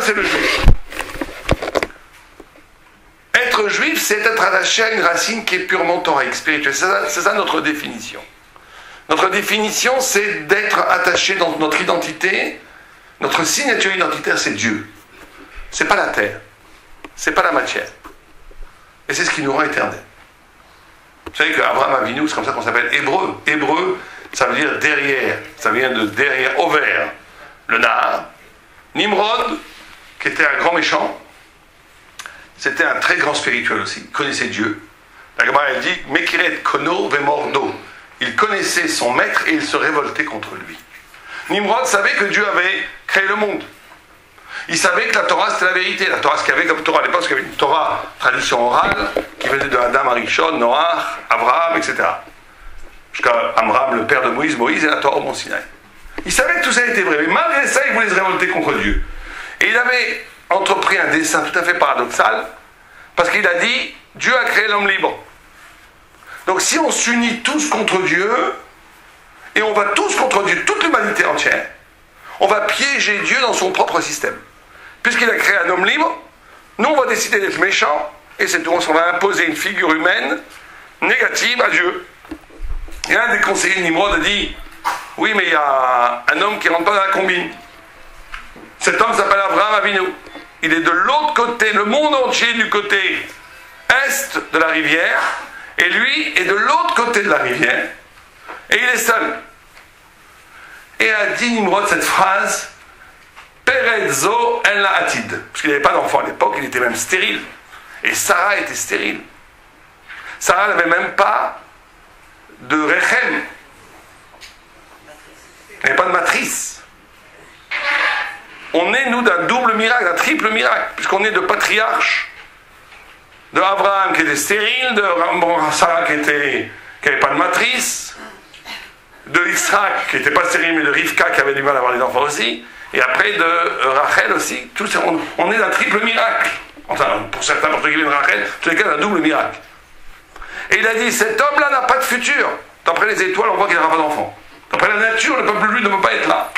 c'est le juif. Être juif, c'est être attaché à une racine qui est purement thoraïque, spirituelle. C'est ça notre définition. Notre définition, c'est d'être attaché dans notre identité. Notre signature identitaire, c'est Dieu. C'est pas la terre. C'est pas la matière. Et c'est ce qui nous rend éternels. Vous savez qu'Abraham Avinu, c'est comme ça qu'on s'appelle hébreu. Hébreu, ça veut dire derrière. Ça vient de derrière, ovaire. Le Nahar. Nimrod, qui était un grand méchant, c'était un très grand spirituel aussi. Il connaissait Dieu. La Gemara, elle dit Mekiret kono vemordo. Il connaissait son maître et il se révoltait contre lui. Nimrod savait que Dieu avait créé le monde. Il savait que la Torah, c'était la vérité. La Torah, ce qu'il y avait comme Torah à l'époque, il y avait une Torah, tradition orale, qui venait de Adam, Arishon, Noach, Abraham, etc. Jusqu'à Amram, le père de Moïse, Moïse et la Torah au Mont Sinaï. Il savait que tout ça était vrai, mais malgré ça, il voulait se révolter contre Dieu. Et il avait entrepris un dessein tout à fait paradoxal, parce qu'il a dit, Dieu a créé l'homme libre. Donc si on s'unit tous contre Dieu, et on va tous contre Dieu, toute l'humanité entière, on va piéger Dieu dans son propre système. Puisqu'il a créé un homme libre, nous on va décider d'être méchants, et c'est tout, on va imposer une figure humaine négative à Dieu. Et un des conseillers de Nimrod a dit, oui mais il y a un homme qui ne rentre pas dans la combine. Cet homme s'appelle Abraham Avinu. Il est de l'autre côté, le monde entier du côté est de la rivière, et lui est de l'autre côté de la rivière, et il est seul. Et a dit Nimrod cette phrase, Perezo en la atid, parce qu'il n'avait pas d'enfant à l'époque, il était même stérile. Et Sarah était stérile. Sarah n'avait même pas de rechem. Elle n'avait pas de matrice. On est, nous, d'un double miracle, d'un triple miracle, puisqu'on est de patriarches, de Abraham qui était stérile, de Sarah qui n'avait pas de matrice, de Yitzhak qui n'était pas stérile, mais de Rivka qui avait du mal à avoir des enfants aussi, et après de Rachel aussi. On est d'un triple miracle. Enfin, pour certains, pour ceux qui viennent de Rachel, en tous les cas, d'un double miracle. Et il a dit, cet homme-là n'a pas de futur. D'après les étoiles, on voit qu'il n'aura pas d'enfant. D'après la nature, le peuple lui ne peut pas être là.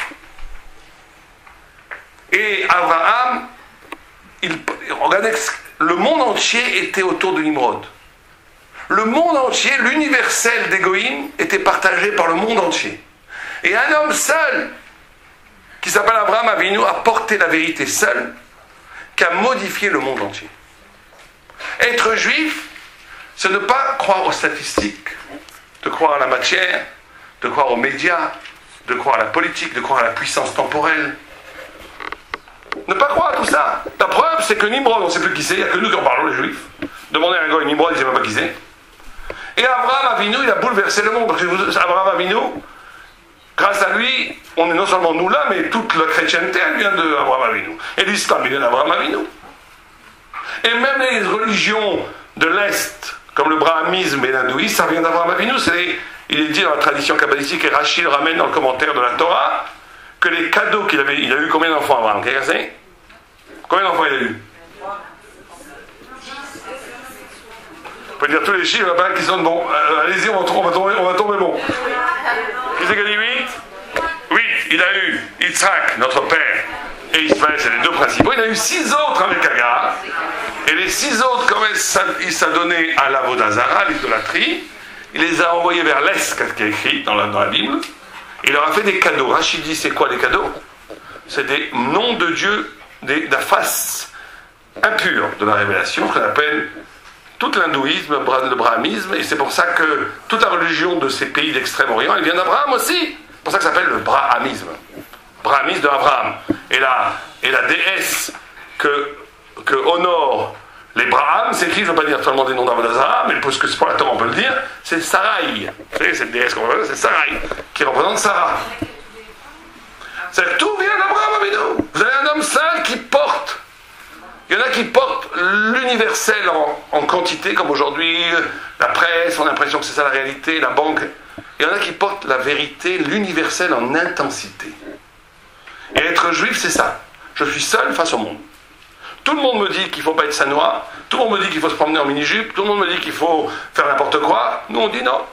Et Abraham, regardez, le monde entier était autour de Nimrod. Le monde entier, l'universel des Goïms, était partagé par le monde entier. Et un homme seul, qui s'appelle Abraham Avinu, a porté la vérité seul, qui a modifié le monde entier. Être juif, c'est ne pas croire aux statistiques, de croire à la matière, de croire aux médias, de croire à la politique, de croire à la puissance temporelle. Ne pas croire à tout ça. La preuve, c'est que Nimrod, on ne sait plus qui c'est, il n'y a que nous qui en parlons, les juifs. Demandez à un gars, Nimrod, il ne sait même pas qui c'est. Et Abraham Avinu, il a bouleversé le monde. Parce que Abraham Avinu, grâce à lui, on est non seulement nous là, mais toute la chrétienté, elle vient d'Abraham Avinu. Et l'islam, il vient d'Abraham Avinu. Et même les religions de l'Est, comme le brahmanisme et l'hindouisme, ça vient d'Abraham Avinu. Il est dit dans la tradition kabbalistique, et Rachid le ramène dans le commentaire de la Torah, que les cadeaux qu'il avait, il a eu combien d'enfants Abraham? Combien d'enfants il a eu? On peut dire tous les chiffres, il y en a pas qui sont bons. Allez-y, on va tomber bon. Qui c'est qui a dit 8? 8, il a eu Yitzhak, notre père, et Ismaël, c'est les deux principaux. Il a eu 6 autres avec Agar. Et les 6 autres, quand il s'est donné à l'Avodazara, l'idolâtrie, il les a envoyés vers l'Est, ce qui est écrit dans la Bible. Il leur a fait des cadeaux. Rachid dit, c'est quoi les cadeaux? C'est des noms de Dieu, de la face impure de la révélation, qu'on appelle tout l'hindouisme, le brahmanisme, et c'est pour ça que toute la religion de ces pays d'Extrême-Orient, elle vient d'Abraham aussi. C'est pour ça que ça s'appelle le brahmanisme. Brahmanisme de Abraham. Et la déesse que honore les Brahms, c'est écrit, je ne veux pas dire seulement des noms d'Avodazara, mais parce que c'est pour la Torah, on peut le dire, c'est Sarai. Vous savez, cette déesse qu'on voit, c'est Sarai, qui représente Sarah. C'est tout vient d'Abraham Avinu. Vous avez un homme seul qui porte. Il y en a qui portent l'universel en quantité, comme aujourd'hui, la presse, on a l'impression que c'est ça la réalité, la banque. Il y en a qui portent la vérité, l'universel en intensité. Et être juif, c'est ça. Je suis seul face au monde. Tout le monde me dit qu'il ne faut pas être sanois, tout le monde me dit qu'il faut se promener en mini-jupe, tout le monde me dit qu'il faut faire n'importe quoi. Nous, on dit non,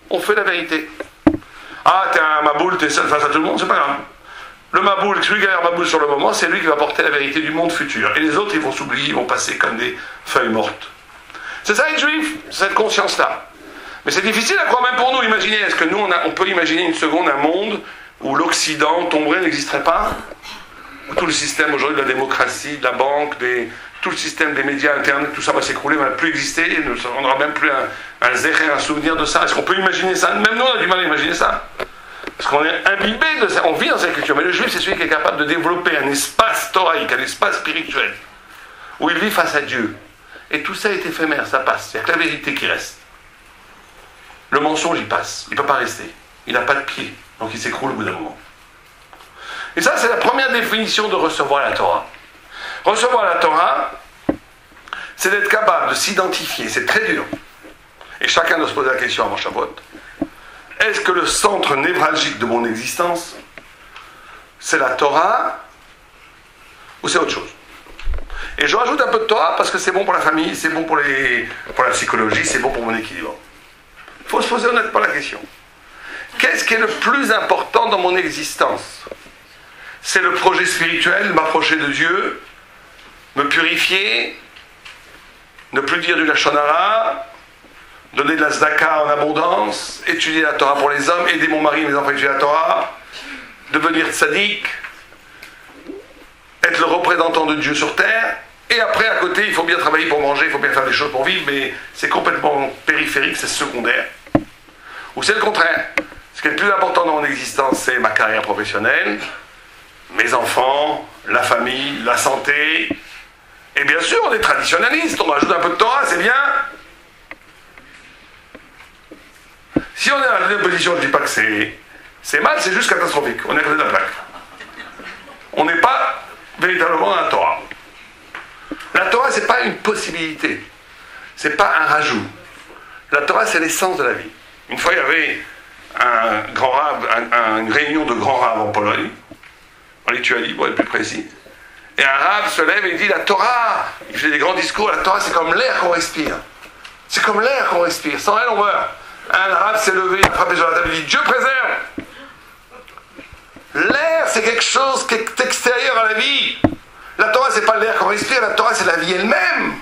on fait la vérité. Ah, t'es un maboule, t'es seul face à tout le monde, c'est pas grave. Le Maboul, celui qui a l'air Maboul sur le moment, c'est lui qui va porter la vérité du monde futur. Et les autres, ils vont s'oublier, ils vont passer comme des feuilles mortes. C'est ça être juif, cette conscience-là. Mais c'est difficile à croire même pour nous. Imaginez, est-ce que nous, on peut imaginer une seconde un monde où l'Occident tomberait, n'existerait pas? Où tout le système aujourd'hui de la démocratie, de la banque, tout le système des médias, Internet, tout ça va s'écrouler, va plus exister, on n'aura même plus un zéher, un souvenir de ça. Est-ce qu'on peut imaginer ça? Même nous, on a du mal à imaginer ça. Parce qu'on est imbibé de ça, on vit dans cette culture. Mais le juif, c'est celui qui est capable de développer un espace thoraïque, un espace spirituel, où il vit face à Dieu. Et tout ça est éphémère, ça passe. Il n'y a que la vérité qui reste. Le mensonge, il passe. Il ne peut pas rester. Il n'a pas de pied. Donc il s'écroule au bout d'un moment. Et ça, c'est la première définition de recevoir la Torah. Recevoir la Torah, c'est d'être capable de s'identifier. C'est très dur. Et chacun doit se poser la question avant Shavuot. Est-ce que le centre névralgique de mon existence, c'est la Torah ou c'est autre chose? Et je rajoute un peu de Torah parce que c'est bon pour la famille, c'est bon pour la psychologie, c'est bon pour mon équilibre. Il faut se poser honnêtement la question. Qu'est-ce qui est le plus important dans mon existence? C'est le projet spirituel, m'approcher de Dieu, me purifier, ne plus dire du Lachon Hara, donner de la tzedaka en abondance, étudier la Torah pour les hommes, aider mon mari et mes enfants à étudier la Torah, devenir tzaddik, être le représentant de Dieu sur terre, et après, à côté, il faut bien travailler pour manger, il faut bien faire des choses pour vivre, mais c'est complètement périphérique, c'est secondaire. Ou c'est le contraire. Ce qui est le plus important dans mon existence, c'est ma carrière professionnelle, mes enfants, la famille, la santé. Et bien sûr, on est traditionnaliste, on rajoute un peu de Torah, c'est bien. Si on est dans la deuxième position, je ne dis pas que c'est mal, c'est juste catastrophique. On est à côté de la plaque. On n'est pas véritablement dans la Torah. La Torah, ce n'est pas une possibilité. Ce n'est pas un rajout. La Torah, c'est l'essence de la vie. Une fois, il y avait un grand rave, une réunion de grands raves en Pologne, en Lituanie, pour être plus précis. Et un rave se lève et il dit, la Torah, il fait des grands discours, la Torah, c'est comme l'air qu'on respire. C'est comme l'air qu'on respire. Sans elle, on meurt. Un rave s'est levé, il a frappé sur la table, il dit, Dieu préserve. L'air, c'est quelque chose qui est extérieur à la vie. La Torah, c'est pas l'air qu'on respire, la Torah, c'est la vie elle-même.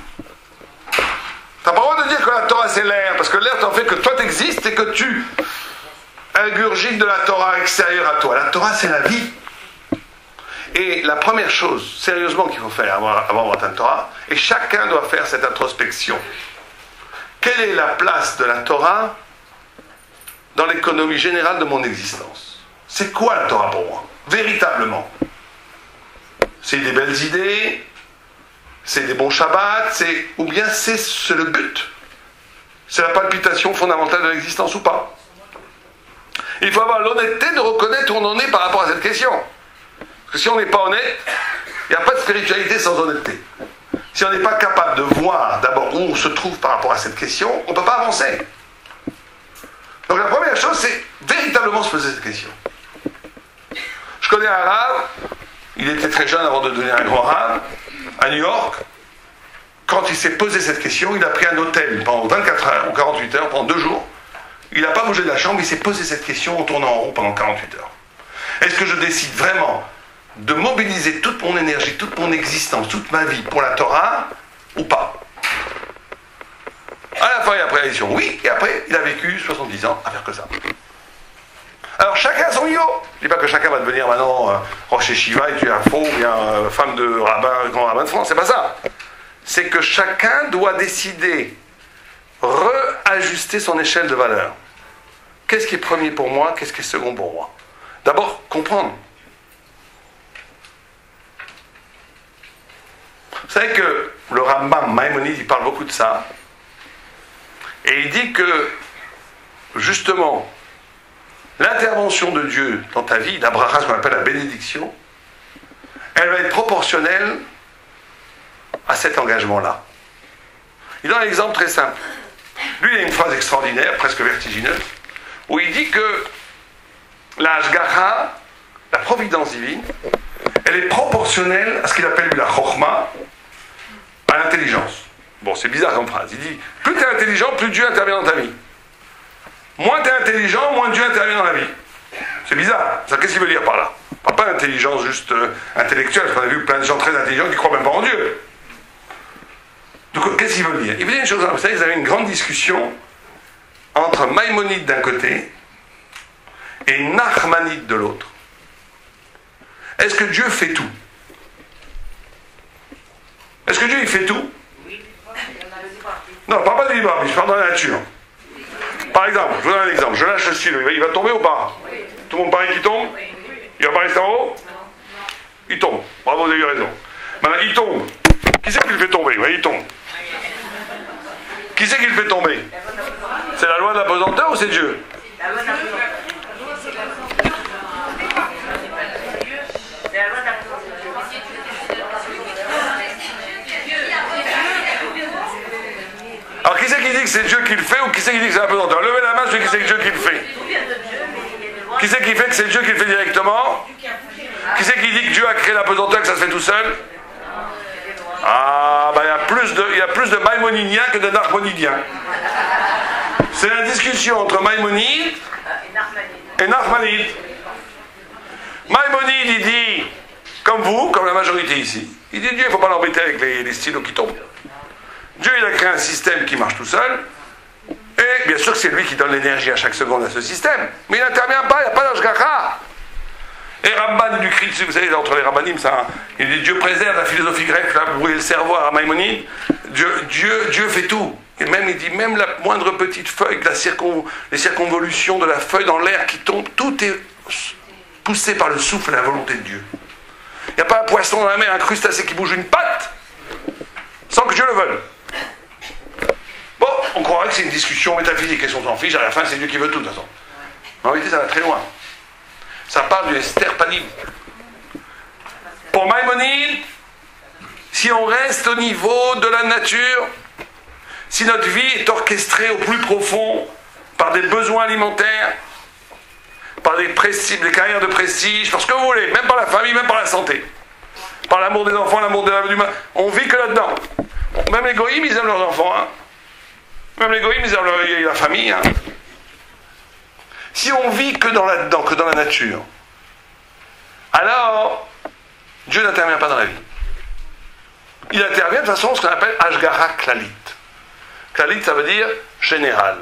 T'as pas le droit de dire que la Torah, c'est l'air, parce que l'air t'en fait que toi, t'existes et que tu ingurgites de la Torah extérieure à toi. La Torah, c'est la vie. Et la première chose, sérieusement, qu'il faut faire avant d'entrer la Torah, et chacun doit faire cette introspection. Quelle est la place de la Torah dans l'économie générale de mon existence? C'est quoi la Torah pour moi? Véritablement. C'est des belles idées, c'est des bons Shabbats, ou bien c'est le but. C'est la palpitation fondamentale de l'existence ou pas. Il faut avoir l'honnêteté de reconnaître où on en est par rapport à cette question. Parce que si on n'est pas honnête, il n'y a pas de spiritualité sans honnêteté. Si on n'est pas capable de voir d'abord où on se trouve par rapport à cette question, on ne peut pas avancer. Donc la première chose, c'est véritablement se poser cette question. Je connais un rave, il était très jeune avant de devenir un grand rave, à New York. Quand il s'est posé cette question, il a pris un hôtel pendant 24 heures ou 48 heures, pendant 2 jours. Il n'a pas bougé de la chambre, il s'est posé cette question en tournant en rond pendant 48 heures. Est-ce que je décide vraiment de mobiliser toute mon énergie, toute mon existence, toute ma vie pour la Torah ou pas? À la fin, il a pris la décision oui, et après, il a vécu 70 ans à faire que ça. Alors, chacun à son niveau. Je ne dis pas que chacun va devenir maintenant Rosh Yeshiva et tu es un faux, ou bien femme de rabbin, grand rabbin de France. C'est pas ça. C'est que chacun doit décider, réajuster son échelle de valeur. Qu'est-ce qui est premier pour moi? Qu'est-ce qui est second pour moi? D'abord, comprendre. Vous savez que le Rambam Maïmonide, il parle beaucoup de ça. Et il dit que, justement, l'intervention de Dieu dans ta vie, la bracha, ce qu'on appelle la bénédiction, elle va être proportionnelle à cet engagement-là. Il donne un exemple très simple. Lui, il a une phrase extraordinaire, presque vertigineuse, où il dit que la Hashgacha, la providence divine, elle est proportionnelle à ce qu'il appelle lui la Chokhma, à l'intelligence. Bon, c'est bizarre comme phrase. Il dit, plus tu es intelligent, plus Dieu intervient dans ta vie. Moins tu es intelligent, moins Dieu intervient dans la vie. C'est bizarre. Ça, qu'est-ce qu'il veut dire par là? On ne parle pas d'intelligence juste intellectuelle, parce qu'on a vu plein de gens très intelligents qui ne croient même pas en Dieu. Donc, qu'est-ce qu'il veut dire? Il veut dire une chose, vous savez, ils avaient une grande discussion entre Maïmonide d'un côté et Nachmanide de l'autre. Est-ce que Dieu fait tout? Est-ce que Dieu il fait tout? Non, je ne parle pas de libre arbitre, je parle de la nature. Par exemple, je vous donne un exemple, je lâche le stylo, il va tomber ou pas? Tout le monde parie qu'il tombe? Il va pas rester en haut? Il tombe. Bravo, vous avez eu raison. Maintenant, il tombe. Qui c'est qui le fait tomber? Oui, il tombe. Qui c'est qui le fait tomber? C'est la loi de la pesanteur ou c'est Dieu? Alors qui c'est qui dit que c'est Dieu qui le fait ou qui c'est qui dit que c'est la pesanteur? Levez la main, celui qui sait que c'est Dieu qui le fait. Qui c'est qui fait que c'est Dieu qui le fait directement? Qui c'est qui dit que Dieu a créé la pesanteur et que ça se fait tout seul? Ah, ben il y a plus de Maïmonidiens que de Nachmanidiens. C'est la discussion entre Maïmonide et Nachmanide. Maïmonide, il dit, comme vous, comme la majorité ici, il dit Dieu, il ne faut pas l'embêter avec les stylos qui tombent. Dieu, il a créé un système qui marche tout seul, et bien sûr que c'est lui qui donne l'énergie à chaque seconde à ce système, mais il n'intervient pas, il n'y a pas d'Ashgacha. Et Ramban lui crie dessus, vous savez, entre les Rabbanim, il dit Dieu préserve la philosophie grecque, là, vous voyez le cerveau à Maïmonide, Dieu fait tout. Et même, il dit, même la moindre petite feuille, les circonvolutions de la feuille dans l'air qui tombe, tout est poussé par le souffle et la volonté de Dieu. Il n'y a pas un poisson dans la mer, un crustacé qui bouge une patte, sans que Dieu le veuille. Bon, on croirait que c'est une discussion métaphysique, et si on s'en fiche, à la fin, c'est Dieu qui veut tout, de toute façon. En réalité, ça va très loin. Ça parle du Esther Panim. Pour Maïmonide, si on reste au niveau de la nature, si notre vie est orchestrée au plus profond par des besoins alimentaires, par des carrières de prestige, par ce que vous voulez, même par la famille, même par la santé, par l'amour des enfants, l'amour de l'humain, on vit que là-dedans. Même les goïms, ils aiment leurs enfants. Hein. Même les goïms, ils aiment la famille. Hein. Si on vit que là-dedans, que dans la nature, alors Dieu n'intervient pas dans la vie. Il intervient de façon ce qu'on appelle Ashgara Klalit. Klalit, ça veut dire général.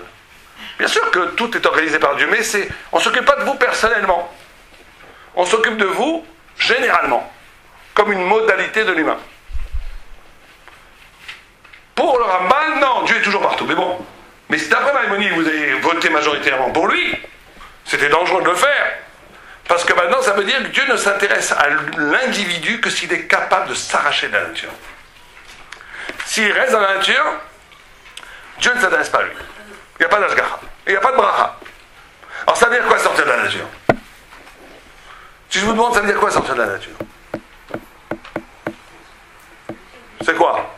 Bien sûr que tout est organisé par Dieu, mais on ne s'occupe pas de vous personnellement. On s'occupe de vous généralement, comme une modalité de l'humain. Pour le Ramban, non, Dieu est toujours partout. Mais bon, mais si d'après Maïmonide, vous avez voté majoritairement pour lui, c'était dangereux de le faire. Parce que maintenant, ça veut dire que Dieu ne s'intéresse à l'individu que s'il est capable de s'arracher de la nature. S'il reste dans la nature, Dieu ne s'intéresse pas à lui. Il n'y a pas d'ashgacha. Il n'y a pas de bracha. Alors ça veut dire quoi sortir de la nature? Si je vous demande, ça veut dire quoi sortir de la nature? C'est quoi?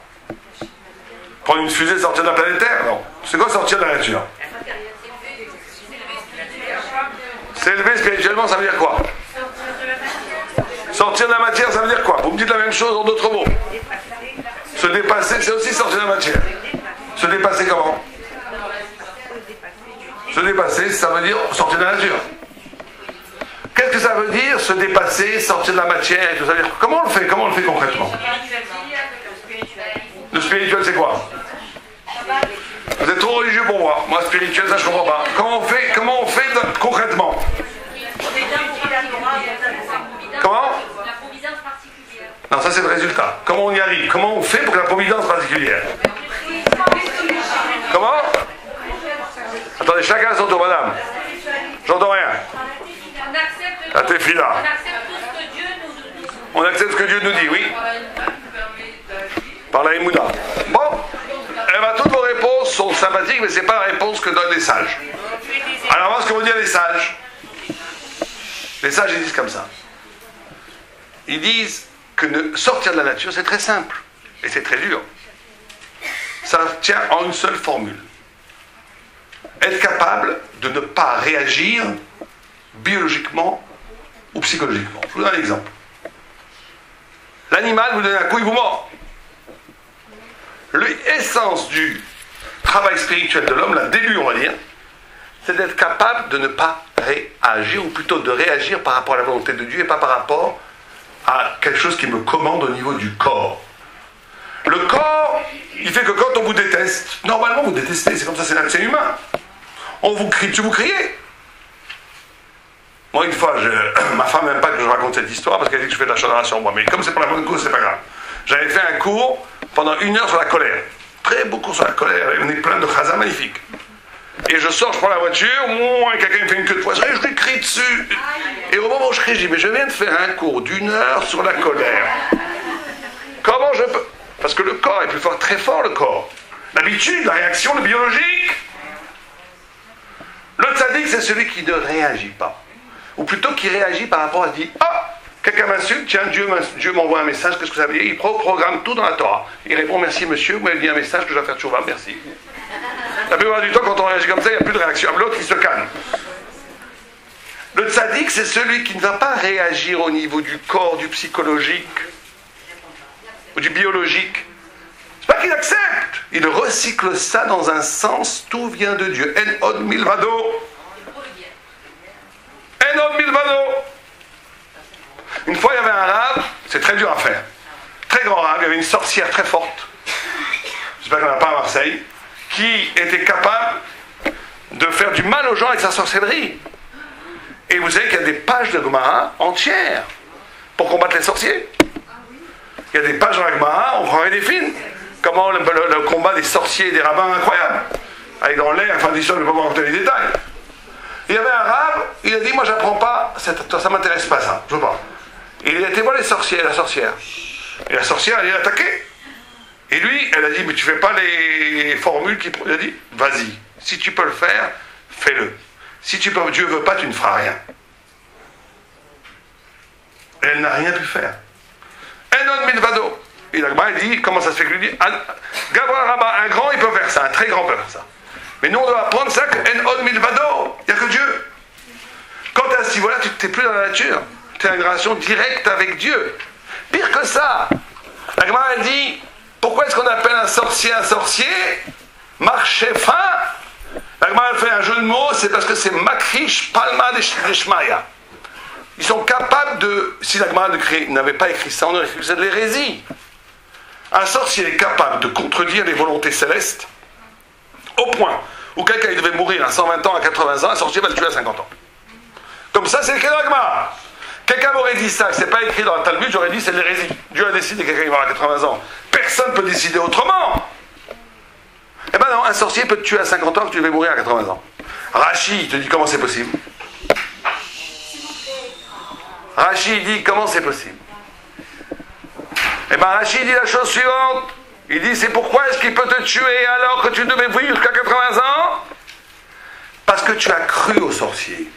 Prendre une fusée, sortir de la planète Terre? Non. C'est quoi sortir de la nature? S'élever spirituellement, ça veut dire quoi? Sortir de la matière, ça veut dire quoi? Vous me dites la même chose en d'autres mots. Se dépasser, c'est aussi sortir de la matière. Se dépasser comment? Se dépasser, ça veut dire sortir de la nature. Qu'est-ce que ça veut dire, se dépasser, sortir de la matière et tout ça? Comment on le fait? Comment on le fait concrètement? Le spirituel, c'est quoi? Vous êtes trop religieux pour moi. Moi, spirituel, ça, je comprends pas. Comment on fait concrètement? Comment? La providence particulière. Non, ça, c'est le résultat. Comment on y arrive? Comment on fait pour la providence particulière? Comment? Attendez, chacun à son tour, madame. J'entends rien. On La tefila. accepte tout ce que Dieu nous dit. On accepte ce que Dieu nous dit, oui. Par la Emouna. Bon. Eh bien, toutes vos réponses sont sympathiques, mais ce n'est pas la réponse que donnent les sages. Alors, voilà ce que vont dire les sages. Les sages, ils disent comme ça. Ils disent que sortir de la nature, c'est très simple. Et c'est très dur. Ça tient en une seule formule. Être capable de ne pas réagir biologiquement ou psychologiquement. Je vous donne un exemple. L'animal, vous donne un coup, il vous mord. L'essence du travail spirituel de l'homme, le début, on va dire, c'est d'être capable de ne pas réagir, ou plutôt de réagir par rapport à la volonté de Dieu et pas par rapport à quelque chose qui me commande au niveau du corps. Le corps, il fait que quand on vous déteste, normalement vous détestez, c'est comme ça, c'est humain. On vous crie, vous criez. Moi, une fois, ma femme n'aime pas que je raconte cette histoire parce qu'elle dit que je fais de la chaudration, moi, mais comme c'est pour la bonne cause, c'est pas grave. J'avais fait un cours pendant 1 heure sur la colère. Très beau cours sur la colère, et on est plein de chazas magnifiques. Et je sors, je prends la voiture, et quelqu'un me fait une queue de poisson, et je lui crie dessus. Et au moment où je crie, je dis, mais je viens de faire un cours d'1 heure sur la colère. Comment je peux... Parce que le corps est plus fort, très fort le corps. L'habitude, la réaction, le biologique. Le tzaddik, c'est celui qui ne réagit pas. Ou plutôt qui réagit par rapport à ce dit, ah, quelqu'un m'insulte, tiens, Dieu m'envoie un message, qu'est-ce que ça veut dire? Il programme tout dans la Torah. Il répond, merci monsieur, vous m'avez dit un message que je dois faire tchouva, merci. La plupart du temps, quand on réagit comme ça, il n'y a plus de réaction. L'autre, il se calme. Le tzaddik, c'est celui qui ne va pas réagir au niveau du corps, du psychologique, ou du biologique. C'est pas qu'il accepte. Il recycle ça dans un sens, tout vient de Dieu. En od milvado. En od milvado. Une fois, il y avait un rave, c'est très dur à faire. Très grand rave, il y avait une sorcière très forte. J'espère qu'on n'a pas à Marseille. Qui était capable de faire du mal aux gens avec sa sorcellerie. Et vous savez qu'il y a des pages de Gemara entières pour combattre les sorciers. Il y a des pages dans la Gemara, on croirait des films. Comment le combat des sorciers et des rabbins incroyable. Avec dans l'air, enfin, je ne vais pas vous raconter les détails. Il y avait un rave, il a dit, moi j'apprends pas, ça m'intéresse pas ça, je veux pas. Et il a été voir les sorciers, la sorcière. Et la sorcière, elle est attaquée. Et lui, elle a dit, mais tu fais pas les formules qu'il... Il a dit, vas-y, si tu peux le faire, fais-le. Si Dieu ne veut pas, tu ne feras rien. Et elle n'a rien pu faire. Enon milvado. Et l'Agma, il dit, comment ça se fait que lui dit, un grand, il peut faire ça, un très grand peut faire ça. Mais nous, on doit apprendre ça que Enon milvado, il n'y a que Dieu. Quand tu es à ce niveau-là, tu n'es plus dans la nature. Tu es en une relation directe avec Dieu. Pire que ça, l'Agma, elle dit, pourquoi est-ce qu'on appelle un sorcier marché fin? L'Agma fait un jeu de mots, c'est parce que c'est Makrish Palma Deshmaya. Ils sont capables de... Si l'Agma n'avait pas écrit ça, on aurait écrit que c'est de l'hérésie. Un sorcier est capable de contredire les volontés célestes au point où quelqu'un il devait mourir à 120 ans, à 80 ans, un sorcier va le tuer à 50 ans. Comme ça, c'est écrit dans l'Agma. Quelqu'un m'aurait dit ça, c'est pas écrit dans le Talmud, j'aurais dit c'est de l'hérésie. Dieu a décidé que quelqu'un il va à 80 ans. Personne ne peut décider autrement. Eh ben non, un sorcier peut te tuer à 50 ans que tu devais mourir à 80 ans. Rachi te dit comment c'est possible. Rachi dit comment c'est possible. Eh ben Rachi dit la chose suivante. Il dit c'est pourquoi est-ce qu'il peut te tuer alors que tu devais vivre jusqu'à 80 ans? Parce que tu as cru au sorcier.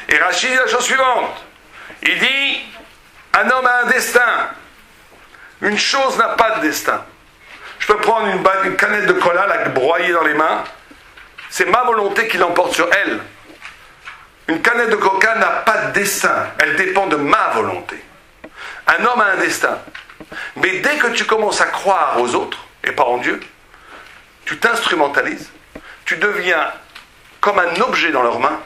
Et Rachi dit la chose suivante. Il dit un homme a un destin. Une chose n'a pas de destin. Je peux prendre une canette de cola, la broyer dans les mains. C'est ma volonté qui l'emporte sur elle. Une canette de coca n'a pas de destin. Elle dépend de ma volonté. Un homme a un destin. Mais dès que tu commences à croire aux autres, et pas en Dieu, tu t'instrumentalises. Tu deviens comme un objet dans leurs mains.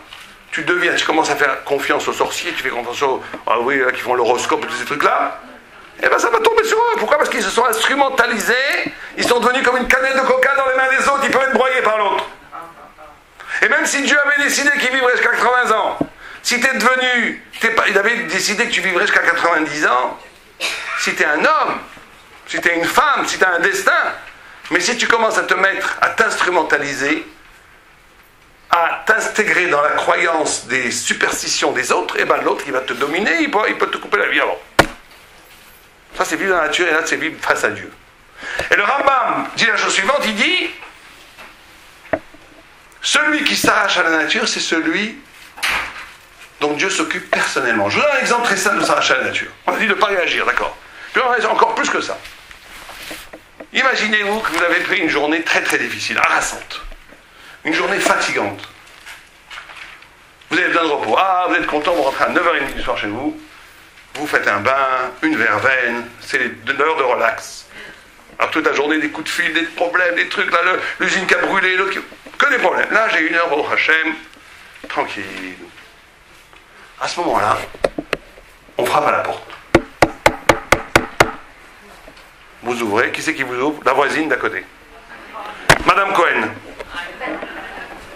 Tu commences à faire confiance aux sorciers, tu fais confiance aux... Ah oui, là, qui font l'horoscope et tous ces trucs-là. Et bien ça va tomber sur eux. Pourquoi? Parce qu'ils se sont instrumentalisés. Ils sont devenus comme une canette de coca dans les mains des autres. Ils peuvent être broyés par l'autre. Et même si Dieu avait décidé qu'il vivrait jusqu'à 80 ans, si tu es devenu... il avait décidé que tu vivrais jusqu'à 90 ans, si tu es un homme, si tu es une femme, si tu as un destin, mais si tu commences à te mettre, à t'instrumentaliser, à t'intégrer dans la croyance des superstitions des autres, et ben l'autre il va te dominer, il peut te couper la vie avant. Ça c'est vivre dans la nature et là c'est vivre face à Dieu. Et le Rambam dit la chose suivante, il dit celui qui s'arrache à la nature, c'est celui dont Dieu s'occupe personnellement. Je vous donne un exemple très simple de s'arracher à la nature. On a dit de ne pas réagir, d'accord. Puis on a encore plus que ça. Imaginez-vous que vous avez pris une journée très très difficile, harassante. Une journée fatigante. Vous avez besoin de repos. Ah, vous êtes content, vous rentrez à 9h30 du soir chez vous. Vous faites un bain, une verveine, c'est l'heure de relax. Alors toute la journée, des coups de fil, des problèmes, des trucs, là, l'usine qui a brûlé, l'autre qui... Que des problèmes. Là, j'ai 1 heure au Hachem, tranquille. À ce moment-là, on frappe à la porte. Vous ouvrez. Qui c'est qui vous ouvre? La voisine d'à côté. Madame Cohen.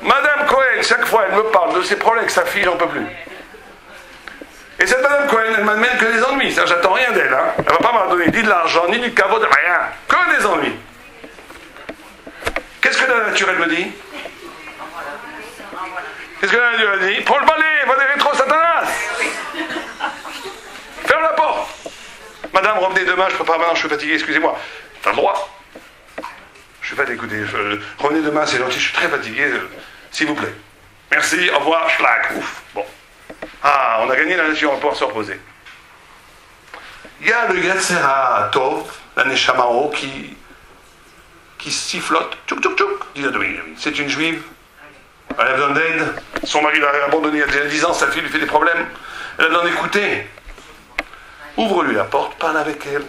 Madame Cohen, chaque fois, elle me parle de ses problèmes avec sa fille, j'en peux plus. Et cette Madame Cohen, elle m'amène que des ennuis. Ça, j'attends rien d'elle. Hein. Elle ne va pas m'en donner ni de l'argent, ni du caveau, de rien. Que des ennuis. Qu'est-ce que la nature, elle me dit? Qu'est-ce que la nature, elle dit? Prends le balai, va des rétro Satanas. Ferme la porte. Madame, revenez demain, je peux pas maintenant, je suis fatigué, excusez-moi. T'as le droit. Je suis fatigué, écoutez, revenez demain, c'est gentil, je suis très fatigué, s'il vous plaît. Merci, au revoir, schlack, ouf. Bon. Ah, on a gagné la nature, on va pouvoir se reposer. Il y a le Yetzera Tov, la Neshama en haut, qui sifflote, tchouk tchouk tchouk, dit c'est une juive, elle a besoin d'aide, son mari l'a abandonnée il y a 10 ans, sa fille lui fait des problèmes, elle a besoin d'écouter. Ouvre-lui la porte, parle avec elle,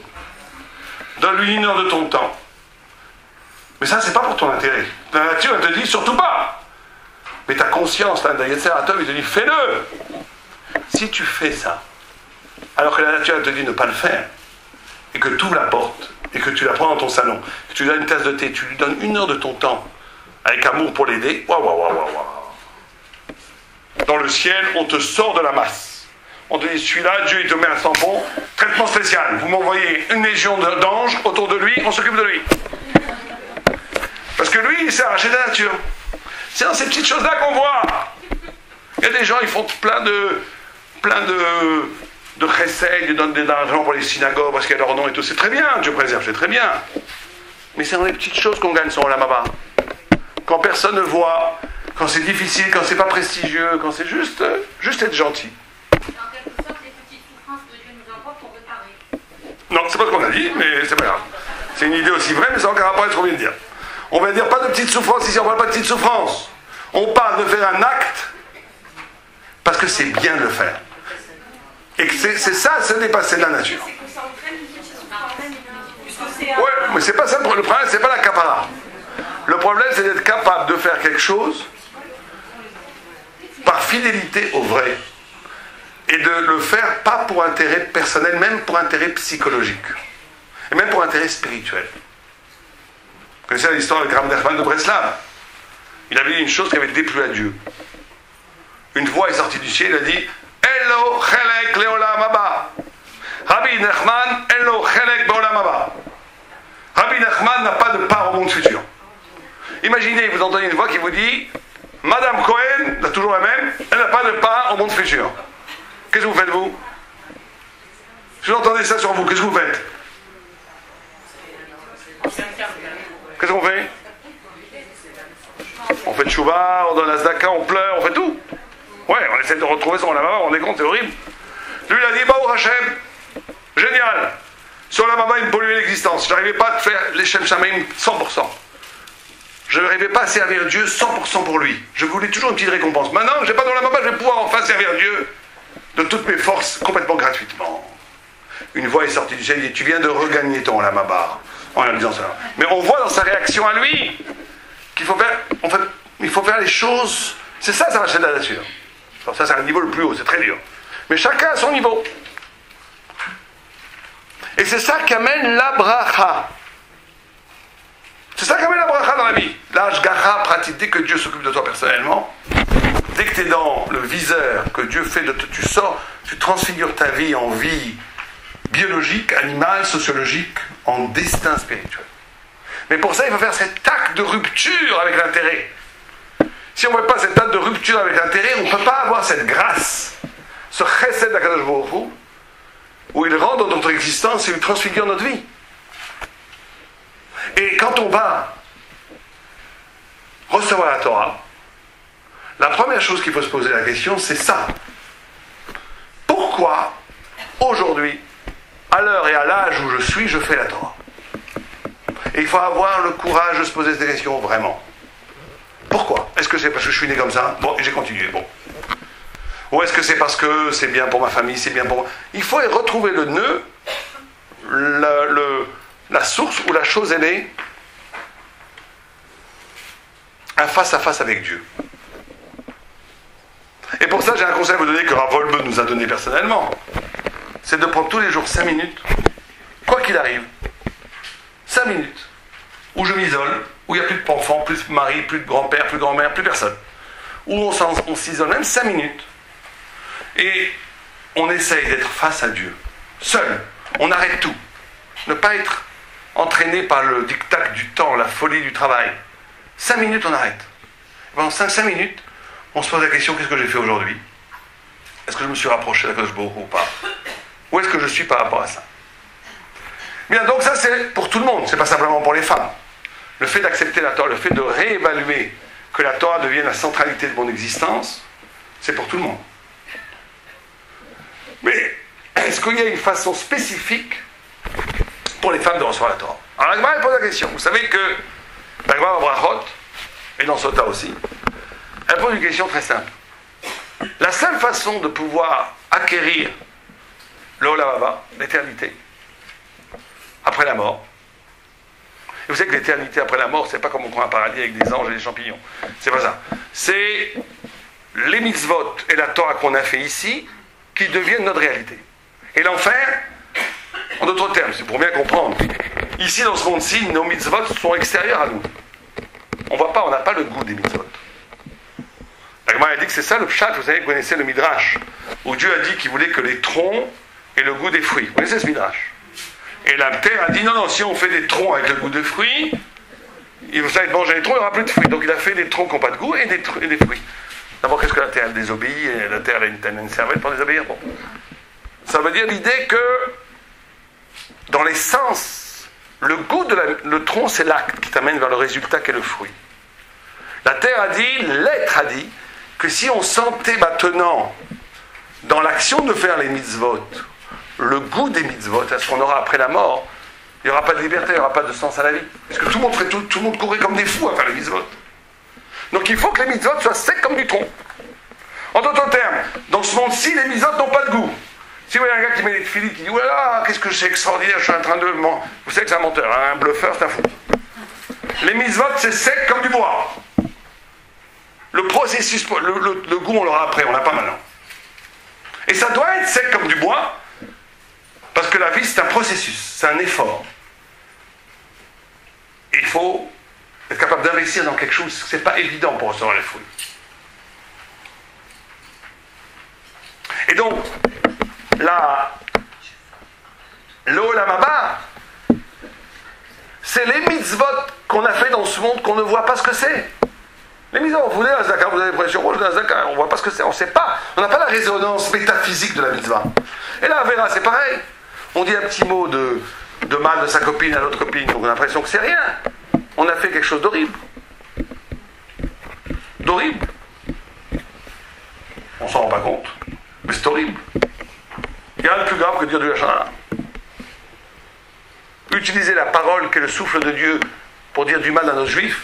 donne-lui 1 heure de ton temps. Mais ça, c'est pas pour ton intérêt. La nature, elle te dit surtout pas. Mais ta conscience, là, il te dit fais-le. Si tu fais ça, alors que la nature, elle te dit ne pas le faire, et que tu ouvres la porte, et que tu la prends dans ton salon, que tu lui donnes une tasse de thé, tu lui donnes 1 heure de ton temps, avec amour pour l'aider, waouh, waouh, waouh, waouh. Dans le ciel, on te sort de la masse. On te dit, celui-là, Dieu, il te met un tampon, traitement spécial. Vous m'envoyez une légion d'anges autour de lui, on s'occupe de lui. Parce que lui, il s'est arraché de la nature. C'est dans ces petites choses-là qu'on voit. Il y a des gens, ils font plein de chesed, ils donnent de l'argent pour les synagogues parce qu'il y a leur nom et tout. C'est très bien, Dieu préserve, c'est très bien. Mais c'est dans les petites choses qu'on gagne son Olam Haba. Quand personne ne voit, quand c'est difficile, quand c'est pas prestigieux, quand c'est juste être gentil. En quelque sorte, les petites souffrances que Dieu nous envoie pour réparer. Non, c'est pas ce qu'on a dit, mais c'est pas grave. C'est une idée aussi vraie, mais ça n'a aucun rapport avec ce qu'on vient de dire. On va dire pas de petites souffrances ici, on ne parle pas de petites souffrances. On parle de faire un acte parce que c'est bien de le faire. Et que c'est ça, se dépasser de la nature. Oui, mais c'est pas ça le problème, c'est pas la capara. Le problème, c'est d'être capable de faire quelque chose par fidélité au vrai. Et de le faire pas pour intérêt personnel, même pour intérêt psychologique. Et même pour intérêt spirituel. Vous connaissez l'histoire de Rabbi Nachman de Breslav. Il avait dit une chose qui avait déplu à Dieu. Une voix est sortie du ciel, il a dit Elo chelek leolam haba. Rabbi Nachman, Elo chelek beolam haba. Rabbi Nachman n'a pas de part au monde futur. Imaginez, vous entendez une voix qui vous dit Madame Cohen, là, toujours la même, elle n'a pas de part au monde futur. Qu'est-ce que vous faites, vous? Si vous entendez ça sur vous, qu'est-ce que vous faites? Qu'est-ce qu'on fait? On fait tchouva, on donne la zdaka, on pleure, on fait tout. Ouais, on essaie de retrouver son Olam Haba, on est compte, c'est horrible. Lui, il a dit, Baou Hashem, génial. Sur Olam Haba, il me polluait l'existence. Je n'arrivais pas à faire les Shem Shamaim 100%. Je n'arrivais pas à servir Dieu 100% pour lui. Je voulais toujours une petite récompense. Maintenant, je n'ai pas d'Olam Haba, je vais pouvoir enfin servir Dieu de toutes mes forces, complètement gratuitement. Une voix est sortie du ciel, il dit, tu viens de regagner ton Olam Haba. En lui disant ça. Mais on voit dans sa réaction à lui qu'il faut faire, en fait, il faut faire les choses. C'est ça, ça marche de la nature. Alors ça, c'est un niveau le plus haut, c'est très dur. Mais chacun à son niveau. Et c'est ça qui amène la bracha. C'est ça qui amène la bracha dans la vie. L'ashgacha pratique, dès que Dieu s'occupe de toi personnellement, dès que tu es dans le viseur que Dieu fait de toi, tu sors, tu transfigures ta vie en vie biologique, animale, sociologique, en destin spirituel. Mais pour ça, il faut faire cet acte de rupture avec l'intérêt. Si on ne fait pas cet acte de rupture avec l'intérêt, on ne peut pas avoir cette grâce, ce chesed d'Akadosh Baruch Hu, où il rentre dans notre existence et il transfigure notre vie. Et quand on va recevoir la Torah, la première chose qu'il faut se poser la question, c'est ça. Pourquoi, aujourd'hui, à l'heure et à l'âge où je suis, je fais la Torah? Et il faut avoir le courage de se poser ces questions vraiment. Pourquoi? Est-ce que c'est parce que je suis né comme ça? Bon, et j'ai continué, bon. Ou est-ce que c'est parce que c'est bien pour ma famille, c'est bien pour moi? Il faut retrouver le nœud, la source où la chose elle est. un face-à-face avec Dieu. Et pour ça, j'ai un conseil à vous donner que Rav Wolbe nous a donné personnellement. C'est de prendre tous les jours 5 minutes, quoi qu'il arrive, 5 minutes, où je m'isole, où il n'y a plus d'enfants, plus de mari, plus de grand-père, plus de grand-mère, plus personne. Où on s'isole même 5 minutes. Et on essaye d'être face à Dieu. Seul. On arrête tout. Ne pas être entraîné par le diktat du temps, la folie du travail. 5 minutes, on arrête. Pendant 5 minutes, on se pose la question, qu'est-ce que j'ai fait aujourd'hui? Est-ce que je me suis rapproché d'Akadosh Baruch Hu ou pas? Où est-ce que je suis par rapport à ça? Bien, donc ça c'est pour tout le monde, c'est pas simplement pour les femmes. Le fait d'accepter la Torah, le fait de réévaluer que la Torah devienne la centralité de mon existence, c'est pour tout le monde. Mais est-ce qu'il y a une façon spécifique pour les femmes de recevoir la Torah? Alors la Gemara elle pose la question. Vous savez que la Gemara Brachot, et dans Sota aussi, elle pose une question très simple. La seule façon de pouvoir acquérir le Olam Haba, l'éternité, après la mort, et vous savez que l'éternité après la mort, c'est pas comme on prend un paradis avec des anges et des champignons. C'est pas ça. C'est les mitzvot et la Torah qu'on a fait ici qui deviennent notre réalité. Et l'enfer, en d'autres termes, c'est pour bien comprendre. Ici, dans ce monde-ci, nos mitzvot sont extérieurs à nous. On voit pas, on n'a pas le goût des mitzvot. La Gemara a dit que c'est ça le pshat, vous savez, vous connaissez le midrash, où Dieu a dit qu'il voulait que les troncs aient le goût des fruits. Vous connaissez ce midrash? Et la terre a dit non, si on fait des troncs avec le goût de fruits, vous savez, manger les troncs, il n'y aura plus de fruits. Donc il a fait des troncs qui n'ont pas de goût et des fruits. D'abord, qu'est-ce que la terre? Elle désobéit, et la terre elle a une cervelle pour désobéir. Bon. Ça veut dire l'idée que, dans les sens, le goût le tronc, c'est l'acte qui t'amène vers le résultat qu'est le fruit. La terre a dit, l'être a dit, que si on sentait maintenant, dans l'action de faire les mitzvot, le goût des mitzvot, à ce qu'on aura après la mort, il n'y aura pas de liberté, il n'y aura pas de sens à la vie. Parce que tout le monde courait comme des fous à faire les mitzvot. Donc il faut que les mitzvot soient secs comme du tronc. En d'autres termes, dans ce monde-ci, les mitzvot n'ont pas de goût. Si vous voyez un gars qui met des filets, qui dit « Oh là là, qu'est-ce que c'est extraordinaire, je suis en train de... » Vous savez que c'est un menteur, hein, un bluffeur, c'est un fou. Les mitzvot, c'est sec comme du bois. Le processus, le goût, on l'aura après, on l'a pas maintenant. Et ça doit être sec comme du bois, parce que la vie, c'est un processus, c'est un effort. Et il faut être capable d'investir dans quelque chose, c'est pas évident pour recevoir les fruits. Et donc, le Olam Haba, c'est les mitzvot qu'on a fait dans ce monde qu'on ne voit pas ce que c'est. Les mitzvot, vous voulez la zaka, vous avez l'impression rouge de la zaka, on ne voit pas ce que c'est, on ne sait pas. On n'a pas la résonance métaphysique de la mitzvah. Et là, Vera, c'est pareil. On dit un petit mot de mal de sa copine à l'autre copine, donc on a l'impression que c'est rien. On a fait quelque chose d'horrible. D'horrible. On s'en rend pas compte, mais c'est horrible. Il n'y a rien de plus grave que de dire du lachana. Utiliser la parole qui est le souffle de Dieu pour dire du mal à nos juifs,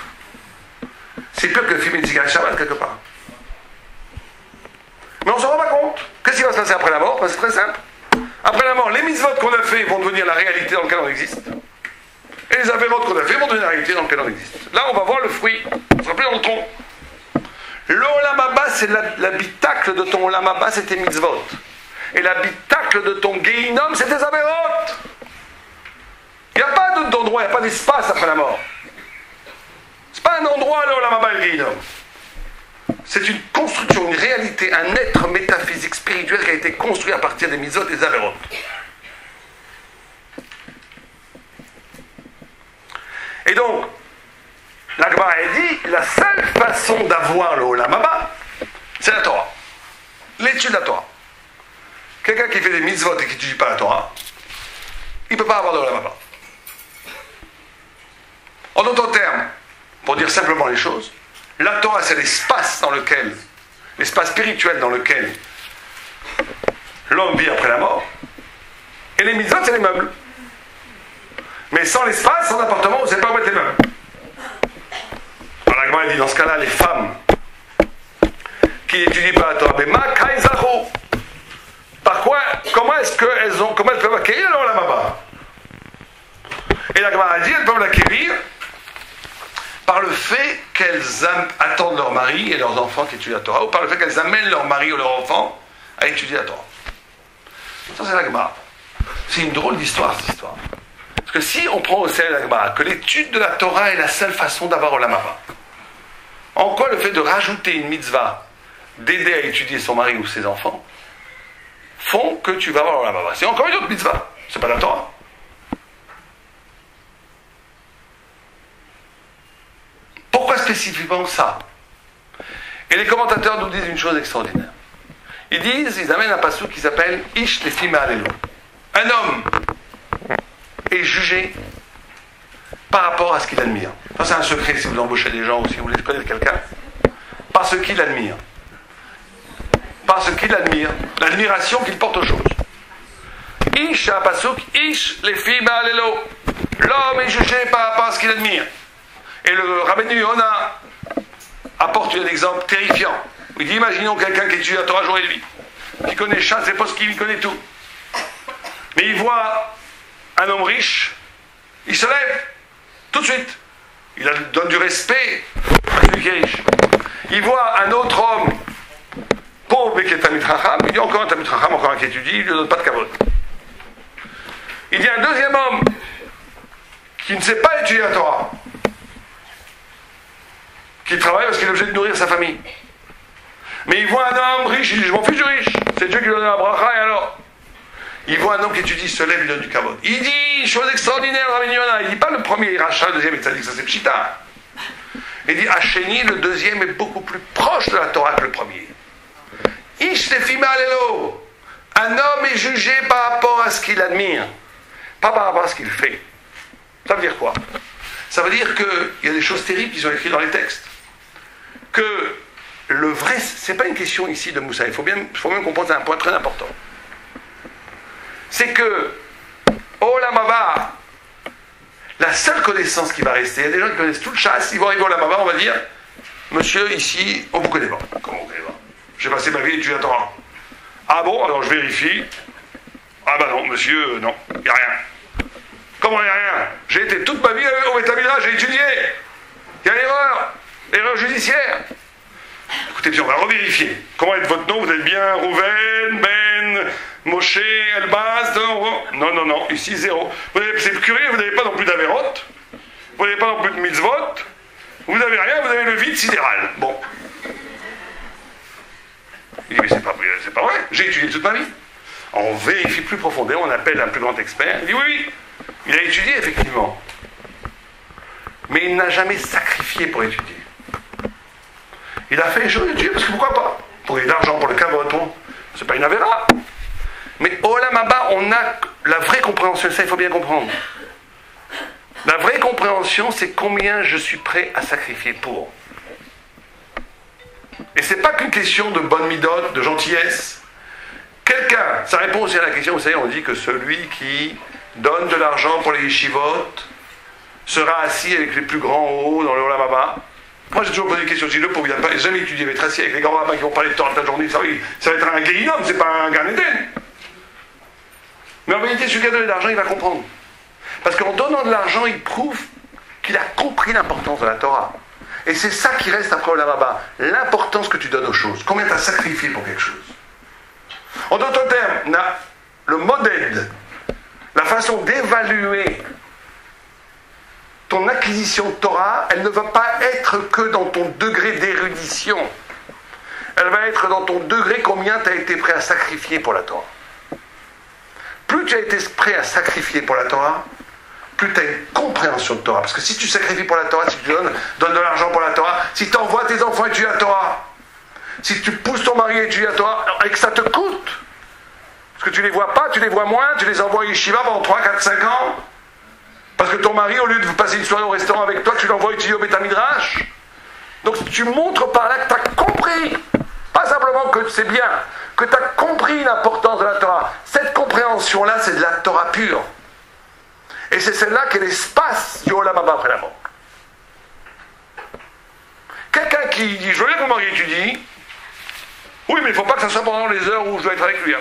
c'est pire que fumer une cigarette Shabbat quelque part. Mais on ne s'en rend pas compte. Qu'est-ce qui va se passer après la mort? C'est très simple. Après la mort, les mitzvot qu'on a fait vont devenir la réalité dans laquelle on existe. Et les avérotes qu'on a fait vont devenir la réalité dans laquelle on existe. Là, on va voir le fruit. On ne sera plus dans le tronc. Le Olam Haba, c'est l'habitacle de ton Olam Haba, c'est tes mitzvot. Et l'habitacle de ton Gehinom, c'est tes avérotes. Il n'y a pas d'endroit, il n'y a pas d'espace après la mort. C'est pas un endroit, le Olam Haba et le Gehinom. C'est une construction, une réalité, un être métaphysique, spirituel qui a été construit à partir des mitzvot et des avérotes. Et donc, la Gemara a dit, la seule façon d'avoir le Olam Haba, c'est la Torah. L'étude de la Torah. Quelqu'un qui fait des mitzvot et qui n'étudie pas la Torah, il ne peut pas avoir de Olam Haba. En d'autres termes, pour dire simplement les choses, la Torah, c'est l'espace spirituel dans lequel l'homme vit après la mort, et les mitzvot, c'est les meubles. Mais sans l'espace, sans appartement, on ne sait pas où mettre les meubles. Alors la Gemara dit, dans ce cas-là, les femmes qui n'étudient pas la Torah, mais ma kaizahu, comment elles peuvent acquérir le Olam Haba? Et la Gemara dit, elles peuvent l'acquérir par le fait qu'elles attendent leur mari et leurs enfants qui étudient la Torah, ou par le fait qu'elles amènent leur mari ou leur enfant à étudier la Torah. Ça, c'est la Gemara. C'est une drôle d'histoire, cette histoire. Parce que si on prend au sérieux la Gemara, que l'étude de la Torah est la seule façon d'avoir Olam Haba, en quoi le fait de rajouter une mitzvah, d'aider à étudier son mari ou ses enfants, font que tu vas avoir Olam Haba? C'est encore une autre mitzvah, c'est pas la Torah. Pourquoi spécifiquement ça? Et les commentateurs nous disent une chose extraordinaire. Ils amènent un passage qui s'appelle Ish Lefi Ma'alelo. Un homme est jugé par rapport à ce qu'il admire. Ça, c'est un secret si vous embauchez des gens ou si vous voulez connaître quelqu'un. Par ce qu'il admire. Par ce qu'il admire. L'admiration qu'il porte aux choses. Ish, un pasuk, Ish Lefi Ma'alelo. L'homme est jugé par rapport à ce qu'il admire. Et le Rabbeinu Yona apporte un exemple terrifiant. Il dit, imaginons quelqu'un qui étudie la Torah jour et nuit, qui connaît chasse et poskim, il connaît tout. Mais il voit un homme riche, il se lève, tout de suite. Il donne du respect à celui qui est riche. Il voit un autre homme, pauvre mais qui est Talmid Chacham, il dit encore un Talmid Chacham, encore un qui étudie, il ne lui donne pas de kavod. Il dit un deuxième homme, qui ne sait pas étudier la Torah, qui travaille parce qu'il est obligé de nourrir sa famille. Mais il voit un homme riche, il dit je m'en fiche du riche, c'est Dieu qui lui donne la bracha et alors. Il voit un homme qui étudie, se lève, il donne du kavod. Il dit, chose extraordinaire, Rabbeinu Yona, il dit pas le premier rachat, le deuxième, il dit ça c'est pshita. Il dit Hacheni, le deuxième est beaucoup plus proche de la Torah que le premier. Ish Lefi Ma'alelo. Un homme est jugé par rapport à ce qu'il admire, pas par rapport à ce qu'il fait. Ça veut dire quoi? Ça veut dire qu'il y a des choses terribles qui sont écrites dans les textes. Que le vrai, c'est pas une question ici de Moussa, il faut bien comprendre, c'est un point très important. C'est que, Olam Haba, la seule connaissance qui va rester, il y a des gens qui connaissent tout le chasse, ils vont arriver au Olam Haba, on va dire, monsieur, ici, on vous connaît pas. Comment on vous connaît pas? J'ai passé ma vie à étudier la Torah. Ah bon, alors je vérifie. Ah bah non, monsieur, non, il n'y a rien. Comment il n'y a rien? J'ai été toute ma vie au Beth Midrash, j'ai étudié. Il y a l'erreur judiciaire. Écoutez bien, on va revérifier. Comment est votre nom? Vous êtes bien Rouven, Ben, Moshe, Elbaz? Non, ici zéro. C'est curieux, vous n'avez pas non plus d'Averot, vous n'avez pas non plus de mitzvot, vous n'avez rien, vous avez le vide sidéral. Bon. Il dit, mais c'est pas vrai, j'ai étudié toute ma vie. On vérifie plus profondément, on appelle un plus grand expert. Il dit, oui, il a étudié effectivement. Mais il n'a jamais sacrifié pour étudier. Il a fait les choses de Dieu, parce que pourquoi pas? Pour gagner de l'argent, pour le kavod, c'est pas une avéra. Mais au Olam Haba, on a la vraie compréhension, ça il faut bien comprendre. La vraie compréhension, c'est combien je suis prêt à sacrifier pour. Et c'est pas qu'une question de bonne midote, de gentillesse. Quelqu'un, ça répond aussi à la question, vous savez, on dit que celui qui donne de l'argent pour les yeshivot sera assis avec les plus grands hauts dans le Olam Haba. Moi j'ai toujours posé une question, je dis le pauvre, il n'a jamais étudié, il va être assis avec les grands rabbins qui vont parler de Torah toute la journée, ça va être un guérinum, c'est pas un Gan Eden. Mais en réalité, celui qui a donné de l'argent, il va comprendre. Parce qu'en donnant de l'argent, il prouve qu'il a compris l'importance de la Torah. Et c'est ça qui reste après Olam Haba, l'importance que tu donnes aux choses, combien tu as sacrifié pour quelque chose. En d'autres termes, le modèle, la façon d'évaluer ton acquisition de Torah, elle ne va pas être que dans ton degré d'érudition. Elle va être dans ton degré combien tu as été prêt à sacrifier pour la Torah. Plus tu as été prêt à sacrifier pour la Torah, plus tu as une compréhension de Torah. Parce que si tu sacrifies pour la Torah, si tu donnes de l'argent pour la Torah, si tu envoies tes enfants étudier la Torah, si tu pousses ton mari à étudier la Torah, et que ça te coûte, parce que tu les vois pas, tu les vois moins, tu les envoies à Yeshiva pendant 3, 4, 5 ans, parce que ton mari, au lieu de vous passer une soirée au restaurant avec toi, tu l'envoies étudier au Beth Midrash. Donc tu montres par là que tu as compris, pas simplement que c'est bien, que tu as compris l'importance de la Torah. Cette compréhension-là, c'est de la Torah pure. Et c'est celle-là qui est l'espace du Olam Haba après la mort. Quelqu'un qui dit, je veux bien que mon mari étudie, oui, mais il ne faut pas que ça soit pendant les heures où je dois être avec lui. Hein.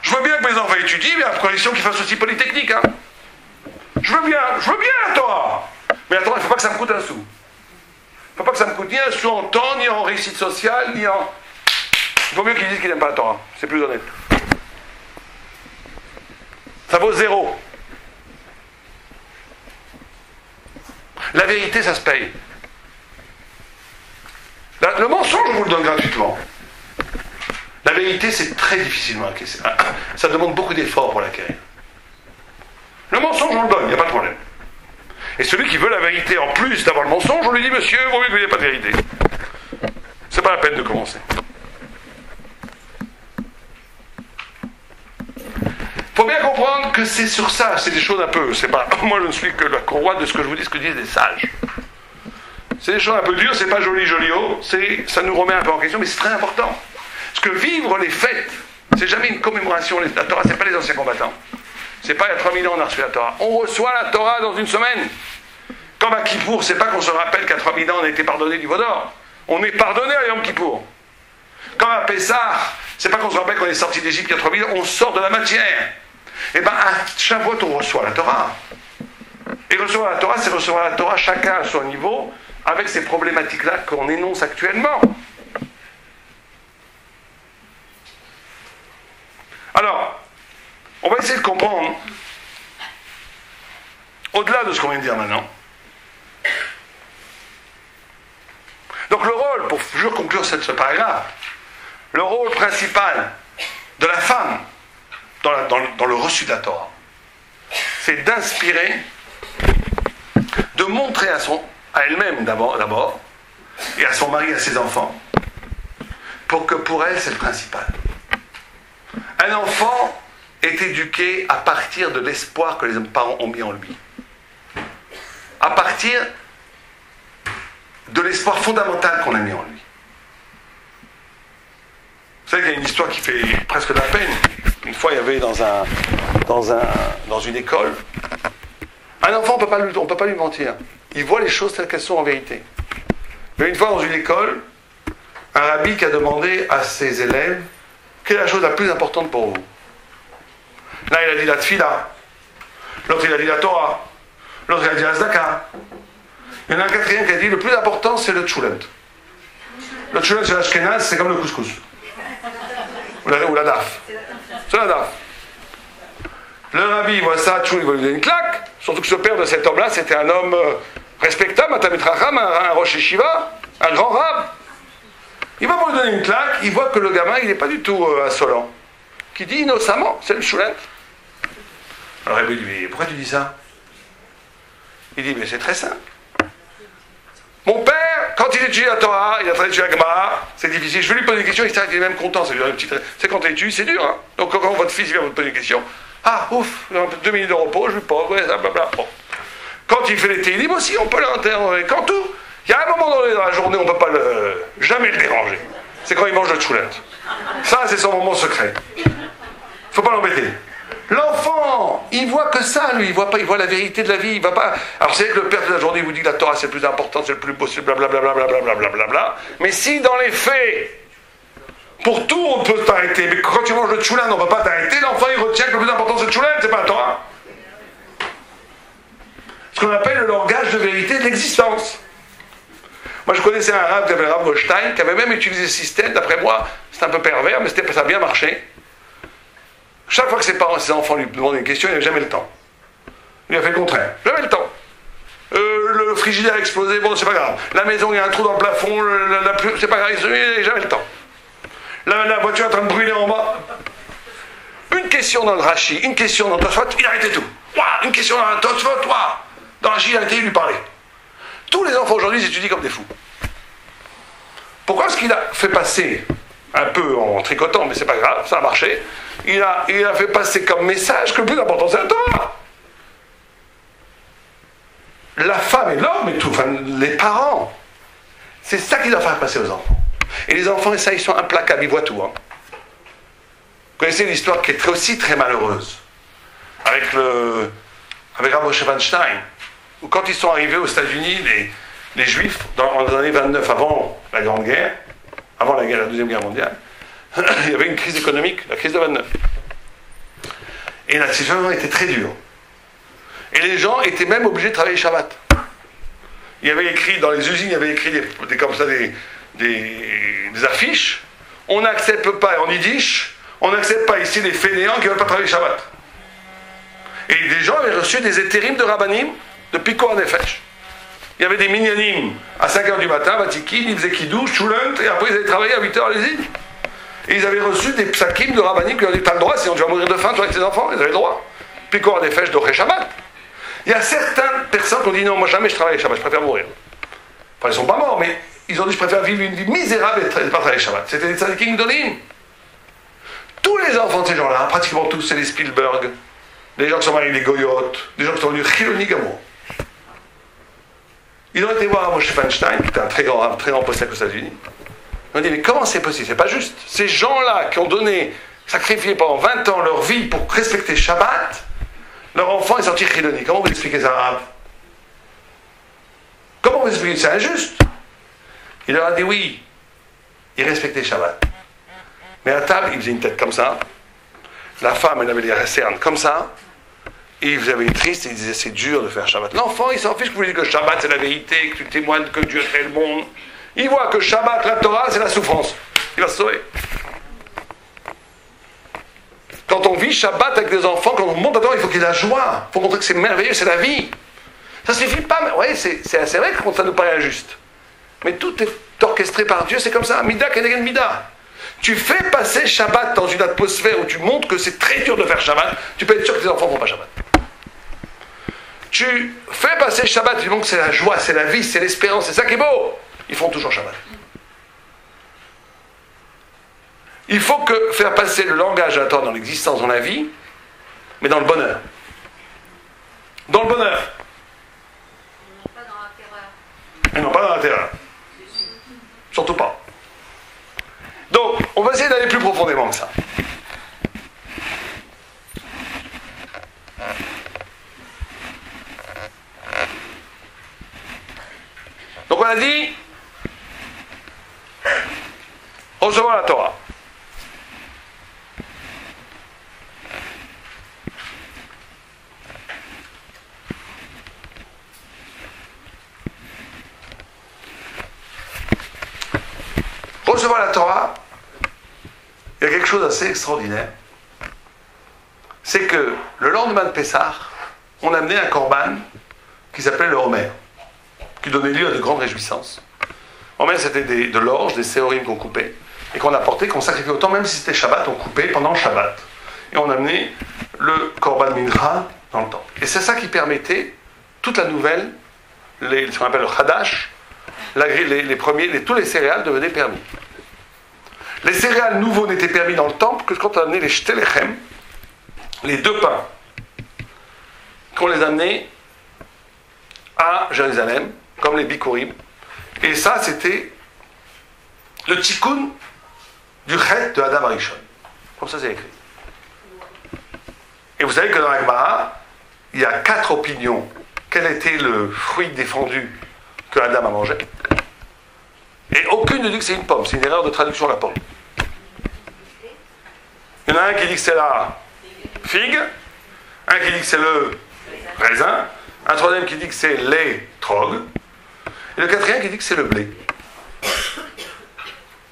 Je veux bien que mes enfants étudient, mais à condition qu'ils fassent aussi Polytechnique. Hein. Je veux bien la Torah. Mais attends, il ne faut pas que ça me coûte un sou. Il ne faut pas que ça me coûte ni un sou en temps, ni en réussite sociale, ni en... Il vaut mieux qu'ils disent qu'ils n'aiment pas la Torah. C'est plus honnête. Ça vaut 0. La vérité, ça se paye. Le mensonge, on vous le donne gratuitement. La vérité, c'est très difficilement acquis. Ça demande beaucoup d'efforts pour l'acquérir. Le mensonge, on le donne, il n'y a pas de problème. Et celui qui veut la vérité en plus d'avoir le mensonge, on lui dit, monsieur, vaut mieux que vous n'ayez pas de vérité. C'est pas la peine de commencer. Il faut bien comprendre que c'est sur ça, c'est des choses un peu, c'est pas, moi je ne suis que la courroie de ce que je vous dis, ce que disent les sages. C'est des choses un peu dures, c'est pas joli haut, ça nous remet un peu en question, mais c'est très important. Parce que vivre les fêtes, c'est jamais une commémoration, la Torah, c'est pas les anciens combattants. C'est pas il y a 3000 ans on a reçu la Torah. On reçoit la Torah dans une semaine. Comme à Kippour, c'est pas qu'on se rappelle qu'à 3000 ans on a été pardonné du Vaudor. On est pardonné à Yom Kippour. Comme à Pessah, c'est pas qu'on se rappelle qu'on est sorti d'Égypte il y a 3000 ans, on sort de la matière. Et bien à Shavuot on reçoit la Torah. Et recevoir la Torah, c'est recevoir la Torah chacun à son niveau, avec ces problématiques-là qu'on énonce actuellement. Alors, on va essayer de comprendre, au-delà de ce qu'on vient de dire maintenant. Donc le rôle, pour toujours conclure ce paragraphe, le rôle principal de la femme dans le reçu de la Torah, c'est d'inspirer, de montrer à elle-même d'abord, et à son mari, à ses enfants, pour que pour elle, c'est le principal. Un enfant est éduqué à partir de l'espoir que les parents ont mis en lui. À partir de l'espoir fondamental qu'on a mis en lui. Vous savez qu'il y a une histoire qui fait presque de la peine. Une fois, il y avait dans une école, un enfant, on ne peut pas lui mentir. Il voit les choses telles qu'elles sont en vérité. Mais une fois, dans une école, un rabbi qui a demandé à ses élèves quelle est la chose la plus importante pour vous. Là, il a dit la tfila. L'autre, il a dit la Torah. L'autre, il a dit la zdaka. Il y en a un quatrième qui a dit le plus important, c'est le tchoulet. Le tchoulet, c'est l'ashkenaz, c'est comme le couscous. Ou la daf. C'est la daf. Le rabbi, il voit ça, il va lui donner une claque. Surtout que ce père de cet homme-là, c'était un homme respectable, un Talmid Chacham, un Rosh Yeshiva, un grand rab. Il va pour lui donner une claque, il voit que le gamin, il n'est pas du tout insolent. Qui dit innocemment, c'est le choulet. Alors le rabbi lui dit, pourquoi tu dis ça? Il dit, mais c'est très simple. Mon père, quand il étudie la Torah, il a traité la Gemara, c'est difficile. Je vais lui poser des questions, il est même content. C'est quand il étudie, c'est dur. Hein. Donc quand votre fils vient vous poser des questions, ah, ouf, 2 minutes de repos, je lui pose, ouais, ça, blablabla. Bon. Quand il fait les télim aussi, on peut l'interroger. Quand tout, il y a un moment dans la journée, on ne peut pas jamais le déranger. C'est quand il mange le tchoulet. Ça, c'est son moment secret. Il ne faut pas l'embêter. L'enfant, il voit que ça, lui, il voit la vérité de la vie, il va pas. Alors c'est vrai que le père de la journée vous dit que la Torah c'est le plus important, c'est le plus beau, c'est blablabla, mais si dans les faits, pour tout on peut t'arrêter, mais quand tu manges le tchoulen, on ne peut pas t'arrêter, l'enfant il retient que le plus important c'est le tchoulen, c'est pas la Torah. Ce qu'on appelle le langage de vérité de l'existence. Moi je connaissais un rab qui s'appelait Rav Goldstein, qui avait même utilisé ce système, d'après moi, c'est un peu pervers, mais ça a bien marché. Chaque fois que ses parents, ses enfants lui demandaient une question, il n'avait jamais le temps. Il a fait le contraire. Jamais le temps. Le frigidaire a explosé, bon, c'est pas grave. La maison, il y a un trou dans le plafond, c'est pas grave, il n'avait jamais le temps. La voiture est en train de brûler en bas. Une question dans le Rashi, une question dans le Tosfot, il arrêtait tout. Une question dans le Tosfot, dans le Rashi, il arrêtait, il lui parlait. Tous les enfants aujourd'hui, ils étudient comme des fous. Pourquoi est-ce qu'il a fait passer, un peu en tricotant, mais c'est pas grave, ça a marché, il a fait passer comme message que le plus important c'est la Torah. La femme et l'homme et tout, enfin les parents, c'est ça qu'ils doivent faire passer aux enfants. Et les enfants, et ça, ils sont implacables, ils voient tout. Hein. Vous connaissez l'histoire qui est aussi très malheureuse, avec Rav Moshe Weinstein, où quand ils sont arrivés aux États-Unis, les Juifs, dans les années 29, avant la Grande Guerre, avant la Deuxième Guerre mondiale, il y avait une crise économique, la crise de 29. Et la situation était très dure. Et les gens étaient même obligés de travailler Shabbat. il y avait écrit, dans les usines, il y avait écrit comme ça des affiches. On n'accepte pas, en yiddish, on n'accepte pas ici les fainéants qui ne veulent pas travailler Shabbat. Et des gens avaient reçu des éthérims de Rabbanim, de Piko Nefesh. Il y avait des minyanim à 5h du matin, Vatikin, ils faisaient Kiddush, Shulent, et après ils allaient travailler à 8h à l'usine. Et ils avaient reçu des psakim de Rabbanim qui leur disaient, t'as le droit, sinon tu vas mourir de faim, toi avec tes enfants, ils avaient le droit. Piko Nefesh d'Oché Shabbat. Il y a certaines personnes qui ont dit, non, moi jamais je travaille Shabbat, je préfère mourir. Enfin, ils ne sont pas morts, mais ils ont dit, je préfère vivre une vie misérable et ne pas travailler Shabbat. C'était des tzadikim d'Olim. Tous les enfants de ces gens-là, pratiquement tous, c'est les Spielberg, des gens qui sont mariés avec des Goyotes, des gens qui sont venus Chiloni Gamo. Ils ont été voir Moshe Feinstein, qui était un très grand possède aux États-Unis. Ils ont dit, mais comment c'est possible? C'est pas juste. Ces gens-là qui ont sacrifié pendant 20 ans leur vie pour respecter Shabbat, leur enfant est sorti Chiloni. Comment vous expliquez ça, arabe? Comment vous expliquez? C'est injuste. Il leur a dit oui, ils respectaient Shabbat. Mais à table, il faisait une tête comme ça. La femme, elle avait les cernes comme ça. Et vous avez une triste, et il disait, c'est dur de faire Shabbat. L'enfant, il s'en fiche que vous dites que Shabbat, c'est la vérité, que tu témoignes que Dieu crée le monde. Il voit que Shabbat, la Torah, c'est la souffrance. Il va se sauver. Quand on vit Shabbat avec des enfants, quand on monte dedans, il faut qu'il y ait la joie. Il faut montrer que c'est merveilleux, c'est la vie. Ça ne suffit pas. Mais ouais, c'est vrai que ça nous paraît injuste. Mais tout est orchestré par Dieu, c'est comme ça. Mida kenegan mida. Tu fais passer Shabbat dans une atmosphère où tu montres que c'est très dur de faire Shabbat, tu peux être sûr que tes enfants ne font pas Shabbat. Tu fais passer Shabbat, tu montres que c'est la joie, c'est la vie, c'est l'espérance, c'est ça qui est beau. Ils font toujours Shabbat. Il faut que faire passer le langage de la Torah dans l'existence, dans la vie, mais dans le bonheur. Dans le bonheur. Non pas dans la terreur. Et non pas dans la terreur. Surtout pas. Donc, on va essayer d'aller plus profondément que ça. Donc on a dit recevoir la Torah. Recevoir la Torah, il y a quelque chose d'assez extraordinaire. C'est que le lendemain de Pessah, on amenait un korban qui s'appelait le Homer, qui donnait lieu à de grandes réjouissances. Homer, c'était de l'orge, des séorim qu'on coupait, et qu'on apportait, qu'on sacrifiait autant, même si c'était Shabbat, on coupait pendant Shabbat. Et on amenait le korban mincha dans le temple. Et c'est ça qui permettait toute la nouvelle, ce qu'on appelle le chadash, tous les céréales devenaient permis. Les céréales nouveaux n'étaient permis dans le temple que quand on amenait les shtelechem, les deux pains, qu'on les amenait à Jérusalem, comme les bikurim. Et ça, c'était le tikkun du chet de Adam Arishon. Comme ça, c'est écrit. Et vous savez que dans la Gemara, il y a 4 opinions. Quel était le fruit défendu que Adam a mangé? Et aucune ne dit que c'est une pomme. C'est une erreur de traduction à la pomme. Il y en a un qui dit que c'est la figue, un qui dit que c'est le raisin, un troisième qui dit que c'est l'étrog, et le quatrième qui dit que c'est le blé.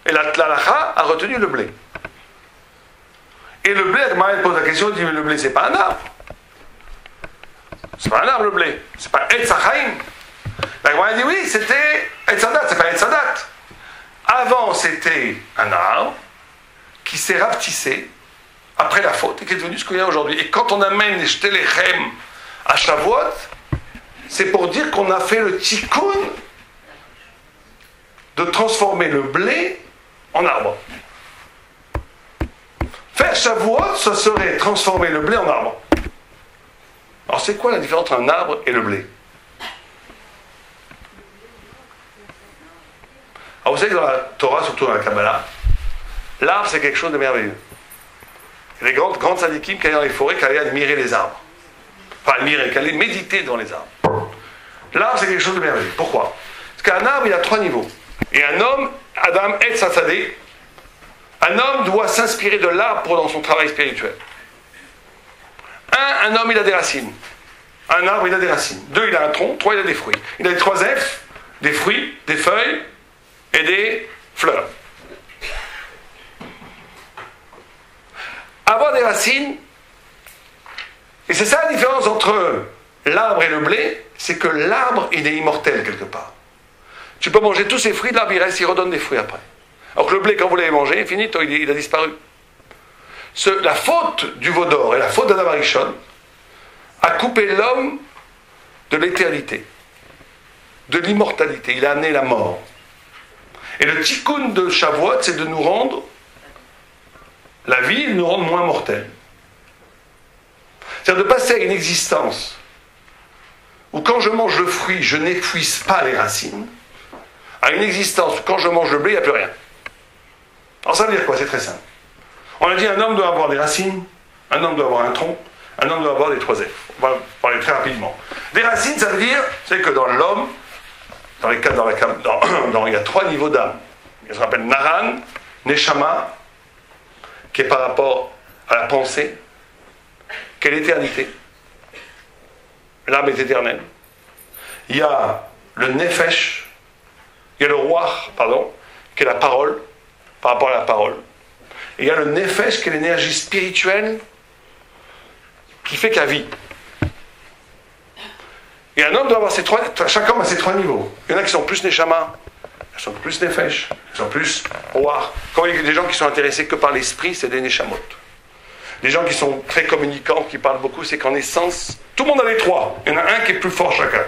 Et la tlalacha a retenu le blé. Et le blé, elle pose la question, elle dit, mais le blé, c'est pas un arbre. C'est pas un arbre, le blé. C'est pas Etz Hachaim. La Gemara dit, oui, c'était Etz Hadat, c'est pas Etz Hadat. Avant, c'était un arbre qui s'est rapetissé après la faute et qui est devenu ce qu'il y a aujourd'hui. Et quand on amène les Shtelechem à Shavuot, c'est pour dire qu'on a fait le tikkun de transformer le blé en arbre. Faire Shavuot, ce serait transformer le blé en arbre. Alors c'est quoi la différence entre un arbre et le blé? Alors vous savez que dans la Torah, surtout dans la Kabbalah, l'arbre c'est quelque chose de merveilleux. Il y a les grandes sadikim qui allaient dans les forêts, qui allaient admirer les arbres. Enfin admirer, qui allaient méditer dans les arbres. L'arbre c'est quelque chose de merveilleux. Pourquoi? Parce qu'un arbre il a 3 niveaux. Et un homme, Adam et Satsadé, un homme doit s'inspirer de l'arbre dans son travail spirituel. Un homme il a des racines. Un arbre, il a des racines. 2, il a un tronc. 3, il a des fruits. Il a les 3 F, des fruits, des feuilles et des fleurs. Avoir des racines, et c'est ça la différence entre l'arbre et le blé, c'est que l'arbre, il est immortel quelque part. Tu peux manger tous ces fruits, l'arbre, il reste, il redonne des fruits après. Alors que le blé, quand vous l'avez mangé, finito, il a disparu. La faute du veau d'or et la faute d'Adam Arishon a coupé l'homme de l'éternité, de l'immortalité. Il a amené la mort. Et le tikkun de Shavuot, c'est de nous rendre la vie, de nous rendre moins mortels. C'est-à-dire de passer à une existence où quand je mange le fruit, je n'épuise pas les racines, à une existence où quand je mange le blé, il n'y a plus rien. Alors ça veut dire quoi? C'est très simple. On a dit un homme doit avoir des racines, un homme doit avoir un tronc, un homme doit avoir des 3 F. On va parler très rapidement. Des racines, ça veut dire, c'est que dans l'homme, il y a 3 niveaux d'âme. Ça s'appelle Naran, Neshama, qui est par rapport à la pensée, qui est l'éternité. L'âme est éternelle. Il y a le Nefesh, il y a le Ruach, qui est la parole, par rapport à la parole. Et il y a le Nefesh, qui est l'énergie spirituelle, qui fait qu'à vie. Et un homme doit avoir chaque homme a ces 3 niveaux. Il y en a qui sont plus Neshama, qui sont plus Nefesh, qui sont plus Ruach. Quand il y a des gens qui sont intéressés que par l'esprit, c'est des Neshamot. Les gens qui sont très communicants, qui parlent beaucoup, c'est qu'en essence, tout le monde a les 3. Il y en a un qui est plus fort chacun.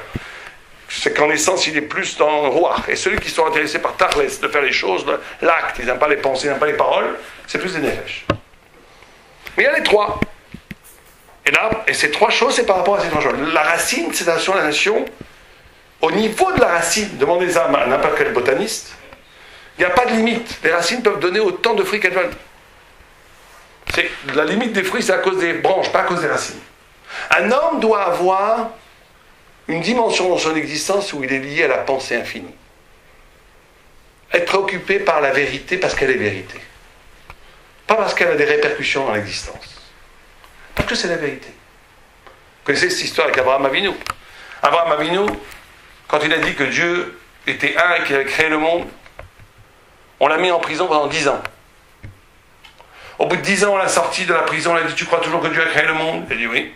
C'est qu'en essence, il est plus dans le Ruach. Et ceux qui sont intéressés par Tachles, de faire les choses, l'acte, ils n'aiment pas les pensées, ils n'aiment pas les paroles, c'est plus des Nefesh. Mais il y a les 3. Et ces 3 choses, c'est par rapport à ces 3 choses. La racine, c'est la nation. Au niveau de la racine, demandez à n'importe quel botaniste, il n'y a pas de limite. Les racines peuvent donner autant de fruits qu'elles veulent. La limite des fruits, c'est à cause des branches, pas à cause des racines. Un homme doit avoir une dimension dans son existence où il est lié à la pensée infinie. Être préoccupé par la vérité parce qu'elle est vérité. Pas parce qu'elle a des répercussions dans l'existence. Parce que c'est la vérité. Vous connaissez cette histoire avec Abraham Avinu. Abraham Avinu, quand il a dit que Dieu était un et qu'il avait créé le monde, on l'a mis en prison pendant 10 ans. Au bout de 10 ans, on l'a sorti de la prison, on l'a dit, tu crois toujours que Dieu a créé le monde? Il a dit oui.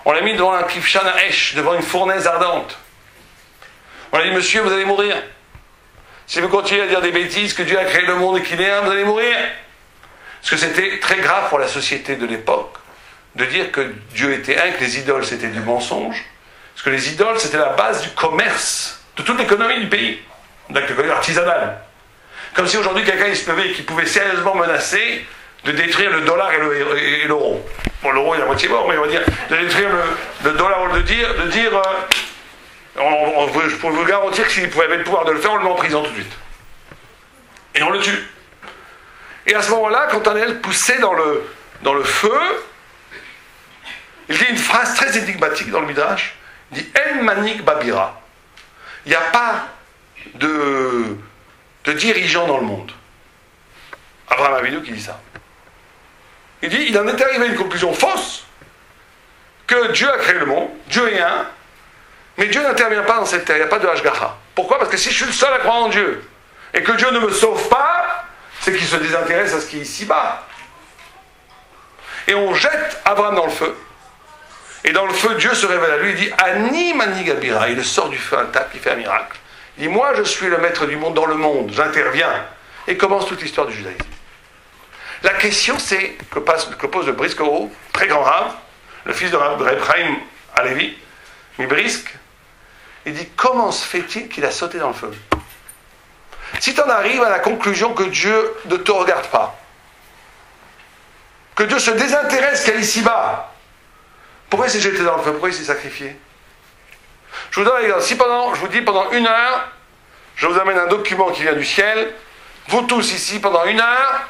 On l'a mis devant un Kivshan Esh, devant une fournaise ardente. On a dit, monsieur, vous allez mourir. Si vous continuez à dire des bêtises, que Dieu a créé le monde et qu'il est un, vous allez mourir. Parce que c'était très grave pour la société de l'époque de dire que Dieu était un, que les idoles c'était du mensonge. Parce que les idoles c'était la base du commerce, de toute l'économie du pays, donc l'économie artisanale. Comme si aujourd'hui quelqu'un il se levait et qu'il pouvait sérieusement menacer de détruire le dollar et l'euro. Bon, l'euro il est à moitié mort, mais on va dire de détruire le dollar, de dire je peux vous garantir que s'il avait le pouvoir de le faire, on le met en prison tout de suite. Et on le tue. Et à ce moment-là, quand Daniel poussait dans le feu, il dit une phrase très énigmatique dans le Midrash. Il dit En manik babira. Il n'y a pas de dirigeant dans le monde. Abraham Avinu qui dit ça. Il dit il en est arrivé à une conclusion fausse que Dieu a créé le monde, Dieu est un, mais Dieu n'intervient pas dans cette terre, il n'y a pas de Hashgacha. Pourquoi? Parce que si je suis le seul à croire en Dieu et que Dieu ne me sauve pas, c'est qu'il se désintéresse à ce qui est ici-bas. Et on jette Abraham dans le feu. Et dans le feu, Dieu se révèle à lui, il dit Ani mani gabira. Il le sort du feu intact, il fait un miracle. Il dit moi je suis le maître du monde dans le monde, j'interviens. Et commence toute l'histoire du judaïsme. La question c'est, que pose le Briskoro, très grand rave, le fils de Reb Chaim Alevi, Mibrisk, il dit comment se fait-il qu'il a sauté dans le feu? Si tu en arrives à la conclusion que Dieu ne te regarde pas, que Dieu se désintéresse qu'à ici-bas, pourquoi il s'est jeté dans le feu? Pourquoi il s'est sacrifié? Je vous donne un exemple. Si je vous dis pendant 1 heure, je vous amène un document qui vient du ciel, vous tous ici, pendant 1 heure,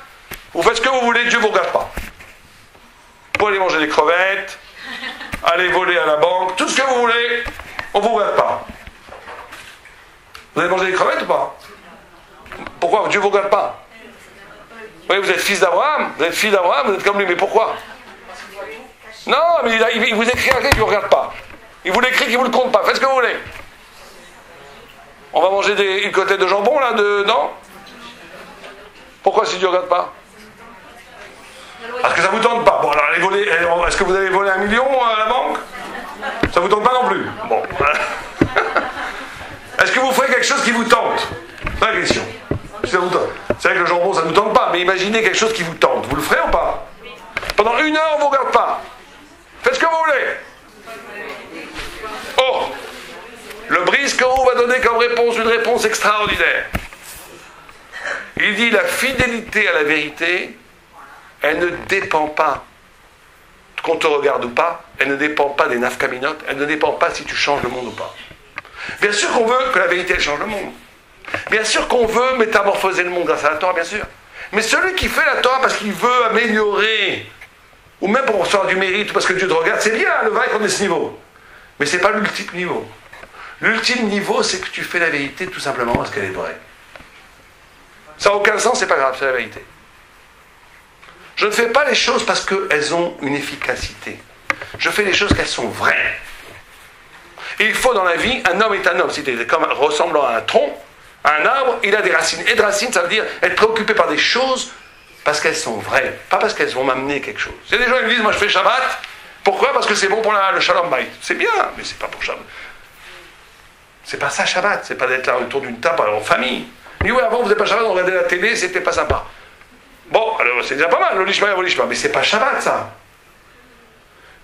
vous faites ce que vous voulez, Dieu ne vous regarde pas. Vous pouvez aller manger des crevettes, aller voler à la banque, tout ce que vous voulez, on ne vous regarde pas. Vous allez manger des crevettes ou pas? Pourquoi? Dieu ne vous regarde pas. Oui, vous êtes fils d'Abraham, vous êtes fils d'Abraham, vous êtes comme lui, mais pourquoi? Non, mais il vous écrit un qui ne vous regarde pas. Il vous l'écrit, qu'il vous le compte pas. Faites ce que vous voulez. On va manger une côtelette de jambon, là, non? Pourquoi si Dieu ne regarde pas? Parce que ça ne vous tente pas. Bon, alors, est-ce que vous allez voler 1 million à la banque? Ça ne vous tente pas non plus. Bon. Est-ce que vous ferez quelque chose qui vous tente? C'est la question. Si ça vous tente. C'est vrai que le jambon, ça ne nous tente pas, mais imaginez quelque chose qui vous tente. Vous le ferez ou pas? Pendant 1 heure, on ne vous regarde pas. Faites ce que vous voulez. Oh, le Briscoe va donner comme réponse une réponse extraordinaire. Il dit la fidélité à la vérité, elle ne dépend pas qu'on te regarde ou pas, elle ne dépend pas des nafkaminotes, elle ne dépend pas si tu changes le monde ou pas. Bien sûr qu'on veut que la vérité elle change le monde. Bien sûr qu'on veut métamorphoser le monde grâce à la Torah, bien sûr. Mais celui qui fait la Torah parce qu'il veut améliorer, ou même pour recevoir du mérite, ou parce que Dieu te regarde, c'est bien, le vrai qu'on est ce niveau. Mais ce n'est pas l'ultime niveau. L'ultime niveau, c'est que tu fais la vérité tout simplement parce qu'elle est vraie. Ça n'a aucun sens, c'est pas grave, c'est la vérité. Je ne fais pas les choses parce qu'elles ont une efficacité. Je fais les choses qu'elles sont vraies. Et il faut dans la vie, un homme est un homme. C'est comme ressemblant à un tronc, à un arbre, il a des racines. Et des racines, ça veut dire être préoccupé par des choses parce qu'elles sont vraies, pas parce qu'elles vont m'amener quelque chose. C'est des gens qui me disent, moi je fais Shabbat. Pourquoi? Parce que c'est bon pour le Shalom Bayit. C'est bien, mais c'est pas pour Shabbat. C'est pas ça Shabbat, c'est pas d'être là autour d'une table en famille. Mais oui, avant vous n'êtes pas Shabbat, on regardait la télé, c'était pas sympa. Bon, alors c'est déjà pas mal, le lishma, mais c'est pas Shabbat ça.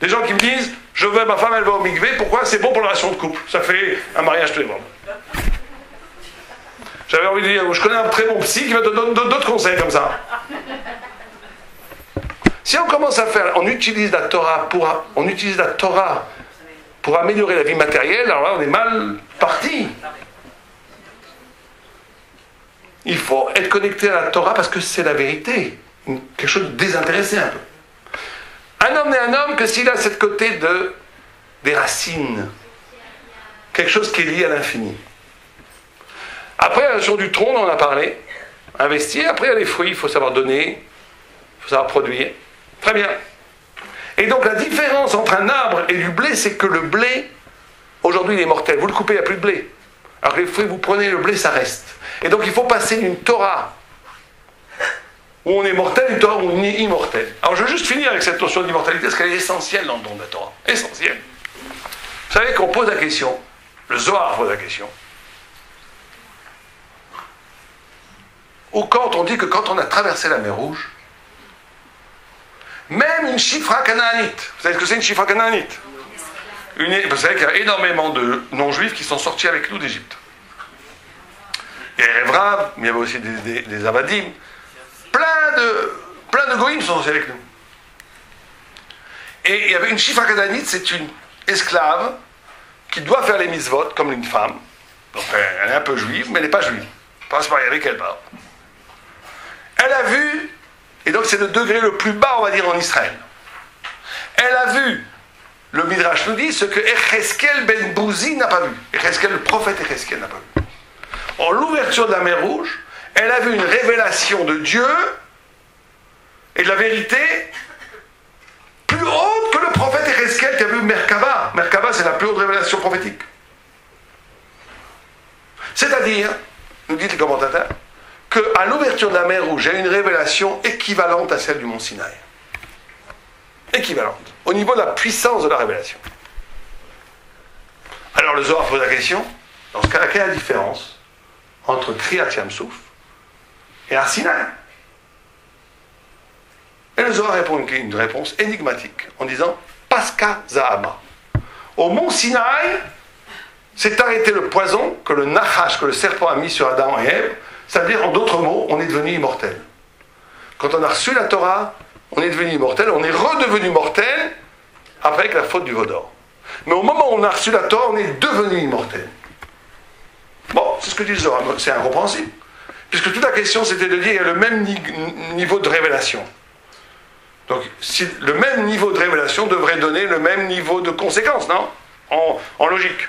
Des gens qui me disent, je veux, ma femme elle va au mikvé, pourquoi? C'est bon pour la relation de couple, ça fait un mariage tous les mois. J'avais envie de dire, je connais un très bon psy qui va te donner d'autres conseils comme ça. Si on commence à faire, on utilise la Torah pour améliorer la vie matérielle, alors là on est mal parti. Il faut être connecté à la Torah parce que c'est la vérité. Quelque chose de désintéressé un peu. Un homme n'est un homme que s'il a cette côté des racines. Quelque chose qui est lié à l'infini. Après, sur du tronc, on en a parlé. Investir. Après, il y a les fruits. Il faut savoir donner. Il faut savoir produire. Très bien. Et donc, la différence entre un arbre et du blé, c'est que le blé, aujourd'hui, il est mortel. Vous le coupez, il n'y a plus de blé. Alors que les fruits, vous prenez le blé, ça reste. Et donc, il faut passer d'une Torah où on est mortel, une Torah où on est immortel. Alors, je veux juste finir avec cette notion d'immortalité, parce qu'elle est essentielle dans le don de la Torah. Essentielle. Vous savez qu'on pose la question, le Zohar pose la question, ou quand on dit que quand on a traversé la mer Rouge, même une chifra canaanite, vous savez ce que c'est une chifra canaanite? Vous savez qu'il y a énormément de non-juifs qui sont sortis avec nous d'Égypte. Il y a Evrav, mais il y avait aussi des Avadim. Plein de goïms sont aussi avec nous. Et il y avait une chifra canaanite, c'est une esclave qui doit faire les mitzvot comme une femme. Donc elle est un peu juive, mais elle n'est pas juive. Pas se marier avec elle, pas. Elle a vu, et donc c'est le degré le plus bas, on va dire, en Israël. Elle a vu, le Midrash nous dit, ce que Echeskel ben Bouzi n'a pas vu. Le prophète Echeskel n'a pas vu. En l'ouverture de la mer Rouge, elle a vu une révélation de Dieu et de la vérité plus haute que le prophète Echeskel qui a vu Merkava. Merkava, c'est la plus haute révélation prophétique. C'est-à-dire, nous disent les commentateurs, qu'à l'ouverture de la mer Rouge, il y a une révélation équivalente à celle du mont Sinaï. Équivalente. Au niveau de la puissance de la révélation. Alors le Zohar pose la question, dans ce cas-là, quelle est la différence entre Kriyat Yam-Souf et Har Sinaï? Et le Zohar répond une réponse énigmatique, en disant Paska Zahama. Au mont Sinaï, s'est arrêté le poison que le Nachash, que le serpent a mis sur Adam et Ève. C'est-à-dire, en d'autres mots, on est devenu immortel. Quand on a reçu la Torah, on est devenu immortel, on est redevenu mortel après la faute du veau d'or. Mais au moment où on a reçu la Torah, on est devenu immortel. Bon, c'est ce que dit le Zohar, c'est incompréhensible. Puisque toute la question, c'était de dire qu'il y a le même niveau de révélation. Donc, si le même niveau de révélation devrait donner le même niveau de conséquence, non? En logique.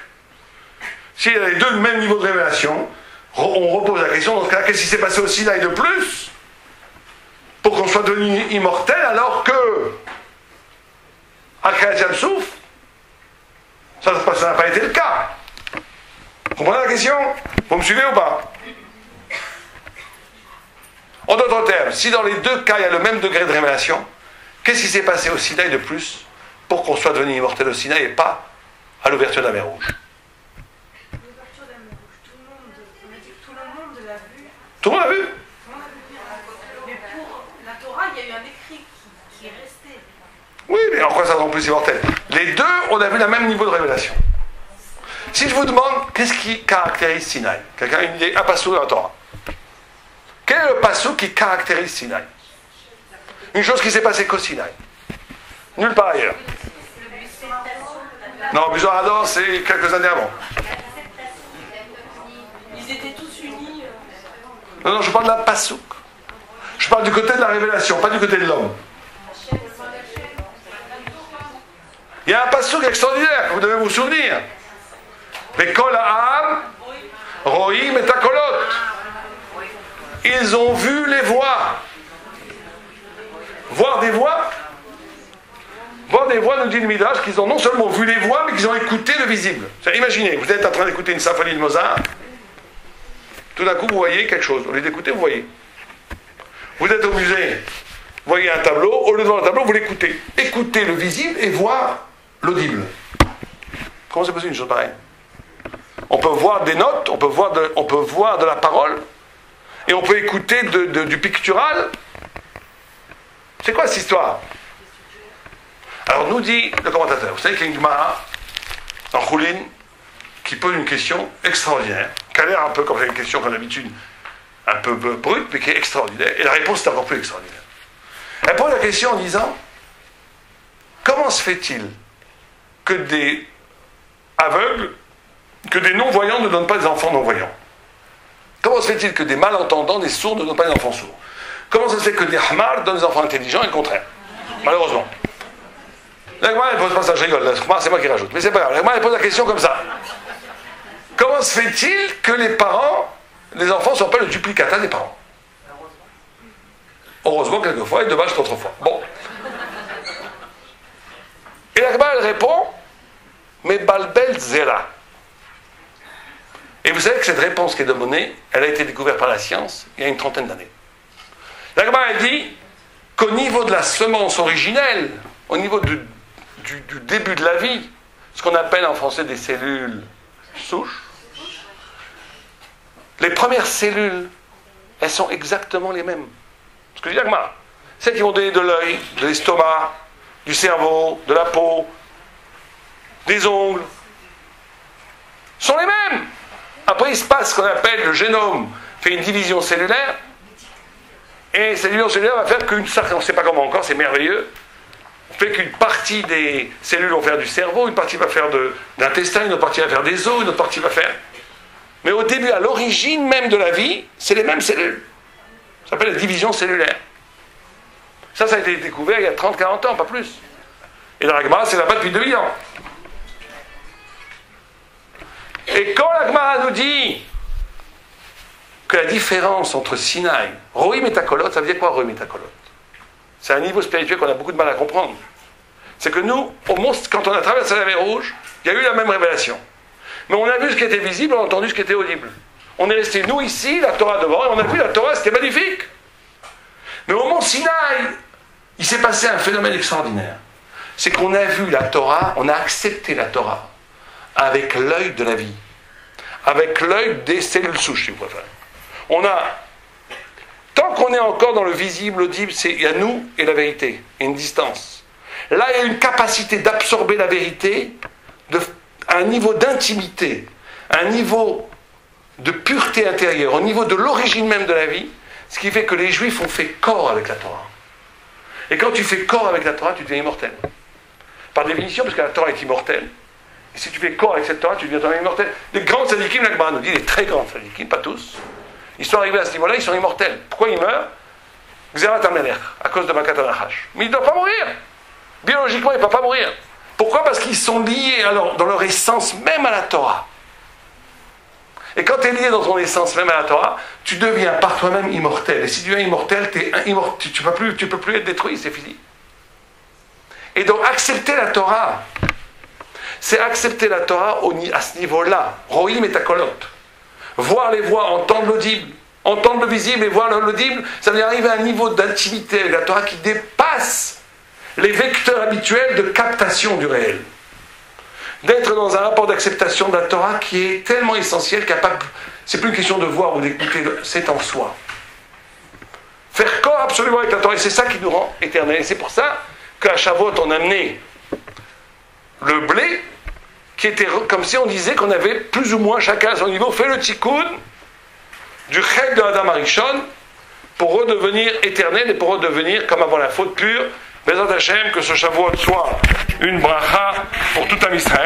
S'il y a les deux le même niveau de révélation, on repose la question, dans ce cas, qu'est-ce qui s'est passé au Sinaï de plus pour qu'on soit devenu immortel alors que à Kriyat Yam-Souf, Ça n'a pas été le cas. Vous comprenez la question? Vous me suivez ou pas? En d'autres termes, si dans les deux cas il y a le même degré de révélation, qu'est-ce qui s'est passé au Sinaï de plus pour qu'on soit devenu immortel au Sinaï et pas à l'ouverture de la mer Rouge? L'ouverture de la mer Rouge, tout le monde, on a dit que tout le monde l'a vu. Tout le monde l'a vu? Mais pour la Torah, il y a eu un écrit qui est resté. Oui, mais en quoi ça rend plus immortel? Les deux, on a vu le même niveau de révélation. Si je vous demande, qu'est-ce qui caractérise Sinaï? Quelqu'un a une idée? Un passou dans la Torah. Quel est le passou qui caractérise Sinaï? Une chose qui s'est passée qu'au Sinaï. Nulle part ailleurs. Non, Buzorador, c'est quelques années avant. Ils étaient tous unis. Non, je parle d'un passouk. Je parle du côté de la révélation, pas du côté de l'homme. Il y a un passouk extraordinaire que vous devez vous souvenir. Mais Kol Ha'am, Roïm et Takolot. Ils ont vu les voix. Voir des voix. Voir des voix, nous dit le Midrash, qu'ils ont non seulement vu les voix, mais qu'ils ont écouté le visible. Imaginez, vous êtes en train d'écouter une symphonie de Mozart. Tout d'un coup, vous voyez quelque chose. Au lieu d'écouter, vous voyez. Vous êtes au musée, vous voyez un tableau. Au lieu de voir le tableau, vous l'écoutez. Écoutez le visible et voir l'audible. Comment c'est possible une chose pareille? On peut voir des notes, on peut voir de la parole, et on peut écouter du pictural. C'est quoi cette histoire? Alors nous dit le commentateur, vous savez qu'il y a une Gemara en Choulin qui pose une question extraordinaire, qui a l'air un peu comme une question qu'on a d'habitude un peu brute, mais qui est extraordinaire, et la réponse est encore plus extraordinaire. Elle pose la question en disant, comment se fait-il que des aveugles, que des non-voyants ne donnent pas des enfants non-voyants? Comment se fait-il que des malentendants, des sourds ne donnent pas des enfants sourds? Comment ça se fait que des hamars donnent des enfants intelligents et le contraire? Malheureusement. La Gemara, elle pose pas ça, je rigole, c'est moi qui rajoute, mais c'est pas grave. La Gemara, elle pose la question comme ça. Comment se fait-il que les parents, les enfants, ne sont pas le duplicata des parents? Heureusement, quelquefois, et dommage d'autres fois. Bon. Et la Gemara, elle répond, mais balbel zera. Et vous savez que cette réponse qui est donnée, elle a été découverte par la science il y a une trentaine d'années. La Gemara, elle dit qu'au niveau de la semence originelle, au niveau du début de la vie, ce qu'on appelle en français des cellules souches, les premières cellules, elles sont exactement les mêmes. Ce que je dis, Gemara, celles qui vont donner de l'œil, de l'estomac, du cerveau, de la peau, des ongles, sont les mêmes. Après, il se passe ce qu'on appelle le génome, fait une division cellulaire, et cette division cellulaire va faire qu'une certaine, on ne sait pas comment encore, c'est merveilleux, fait qu'une partie des cellules vont faire du cerveau, une partie va faire d'intestin, une autre partie va faire des os, une autre partie va faire... Mais au début, à l'origine même de la vie, c'est les mêmes cellules. Ça s'appelle la division cellulaire. Ça a été découvert il y a 30-40 ans, pas plus. Et dans la Gemara, c'est là-bas depuis 2000 ans. Et quand la Gemara nous dit que la différence entre Sinaï, Roïm et Takolot, ça veut dire quoi Roïm et Takolot? C'est un niveau spirituel qu'on a beaucoup de mal à comprendre. C'est que nous, au moins, quand on a traversé la mer Rouge, il y a eu la même révélation. Mais on a vu ce qui était visible, on a entendu ce qui était audible. On est resté, nous, ici, la Torah devant, et on a vu la Torah, c'était magnifique. Mais au mont Sinaï, il s'est passé un phénomène extraordinaire. C'est qu'on a vu la Torah, on a accepté la Torah avec l'œil de la vie, avec l'œil des cellules souches, si vous préférez. On a, tant qu'on est encore dans le visible, audible, il y a nous et la vérité, il y a une distance. Là, il y a une capacité d'absorber la vérité à un niveau d'intimité, à un niveau de pureté intérieure, au niveau de l'origine même de la vie, ce qui fait que les Juifs ont fait corps avec la Torah. Et quand tu fais corps avec la Torah, tu deviens immortel. Par définition, parce que la Torah est immortelle, et si tu fais corps avec cette Torah, tu deviens immortel. Les grands tzadikim, la Gemara nous dit, les très grands tzadikim, pas tous, ils sont arrivés à ce niveau-là, ils sont immortels. Pourquoi ils meurent? Xerat HaMelech, à cause de Makat HaNachash. Mais ils ne doivent pas mourir. Biologiquement, ils ne peuvent pas mourir. Pourquoi? Parce qu'ils sont liés dans leur essence même à la Torah. Et quand tu es lié dans ton essence même à la Torah, tu deviens par toi-même immortel. Et si tu deviens immortel, tu ne peux plus être détruit, c'est fini. Et donc accepter la Torah, c'est accepter la Torah à ce niveau-là. Rohim et takolot. Voir les voix, entendre l'audible, entendre le visible et voir l'audible, ça veut dire arriver à un niveau d'intimité avec la Torah qui dépasse les vecteurs habituels de captation du réel. D'être dans un rapport d'acceptation de la Torah qui est tellement essentiel qu'il n'y a pas... C'est plus une question de voir ou d'écouter, c'est en soi. Faire corps absolument avec la Torah, et c'est ça qui nous rend éternels. Et c'est pour ça qu'à Shavuot, on a amené le blé, qui était comme si on disait qu'on avait plus ou moins chacun à son niveau fait le tikkun du chet de Adam Arishon pour redevenir éternel et pour redevenir comme avant la faute pure. Bezrat Hashem, que ce Shavuot soit une bracha pour tout un Israël.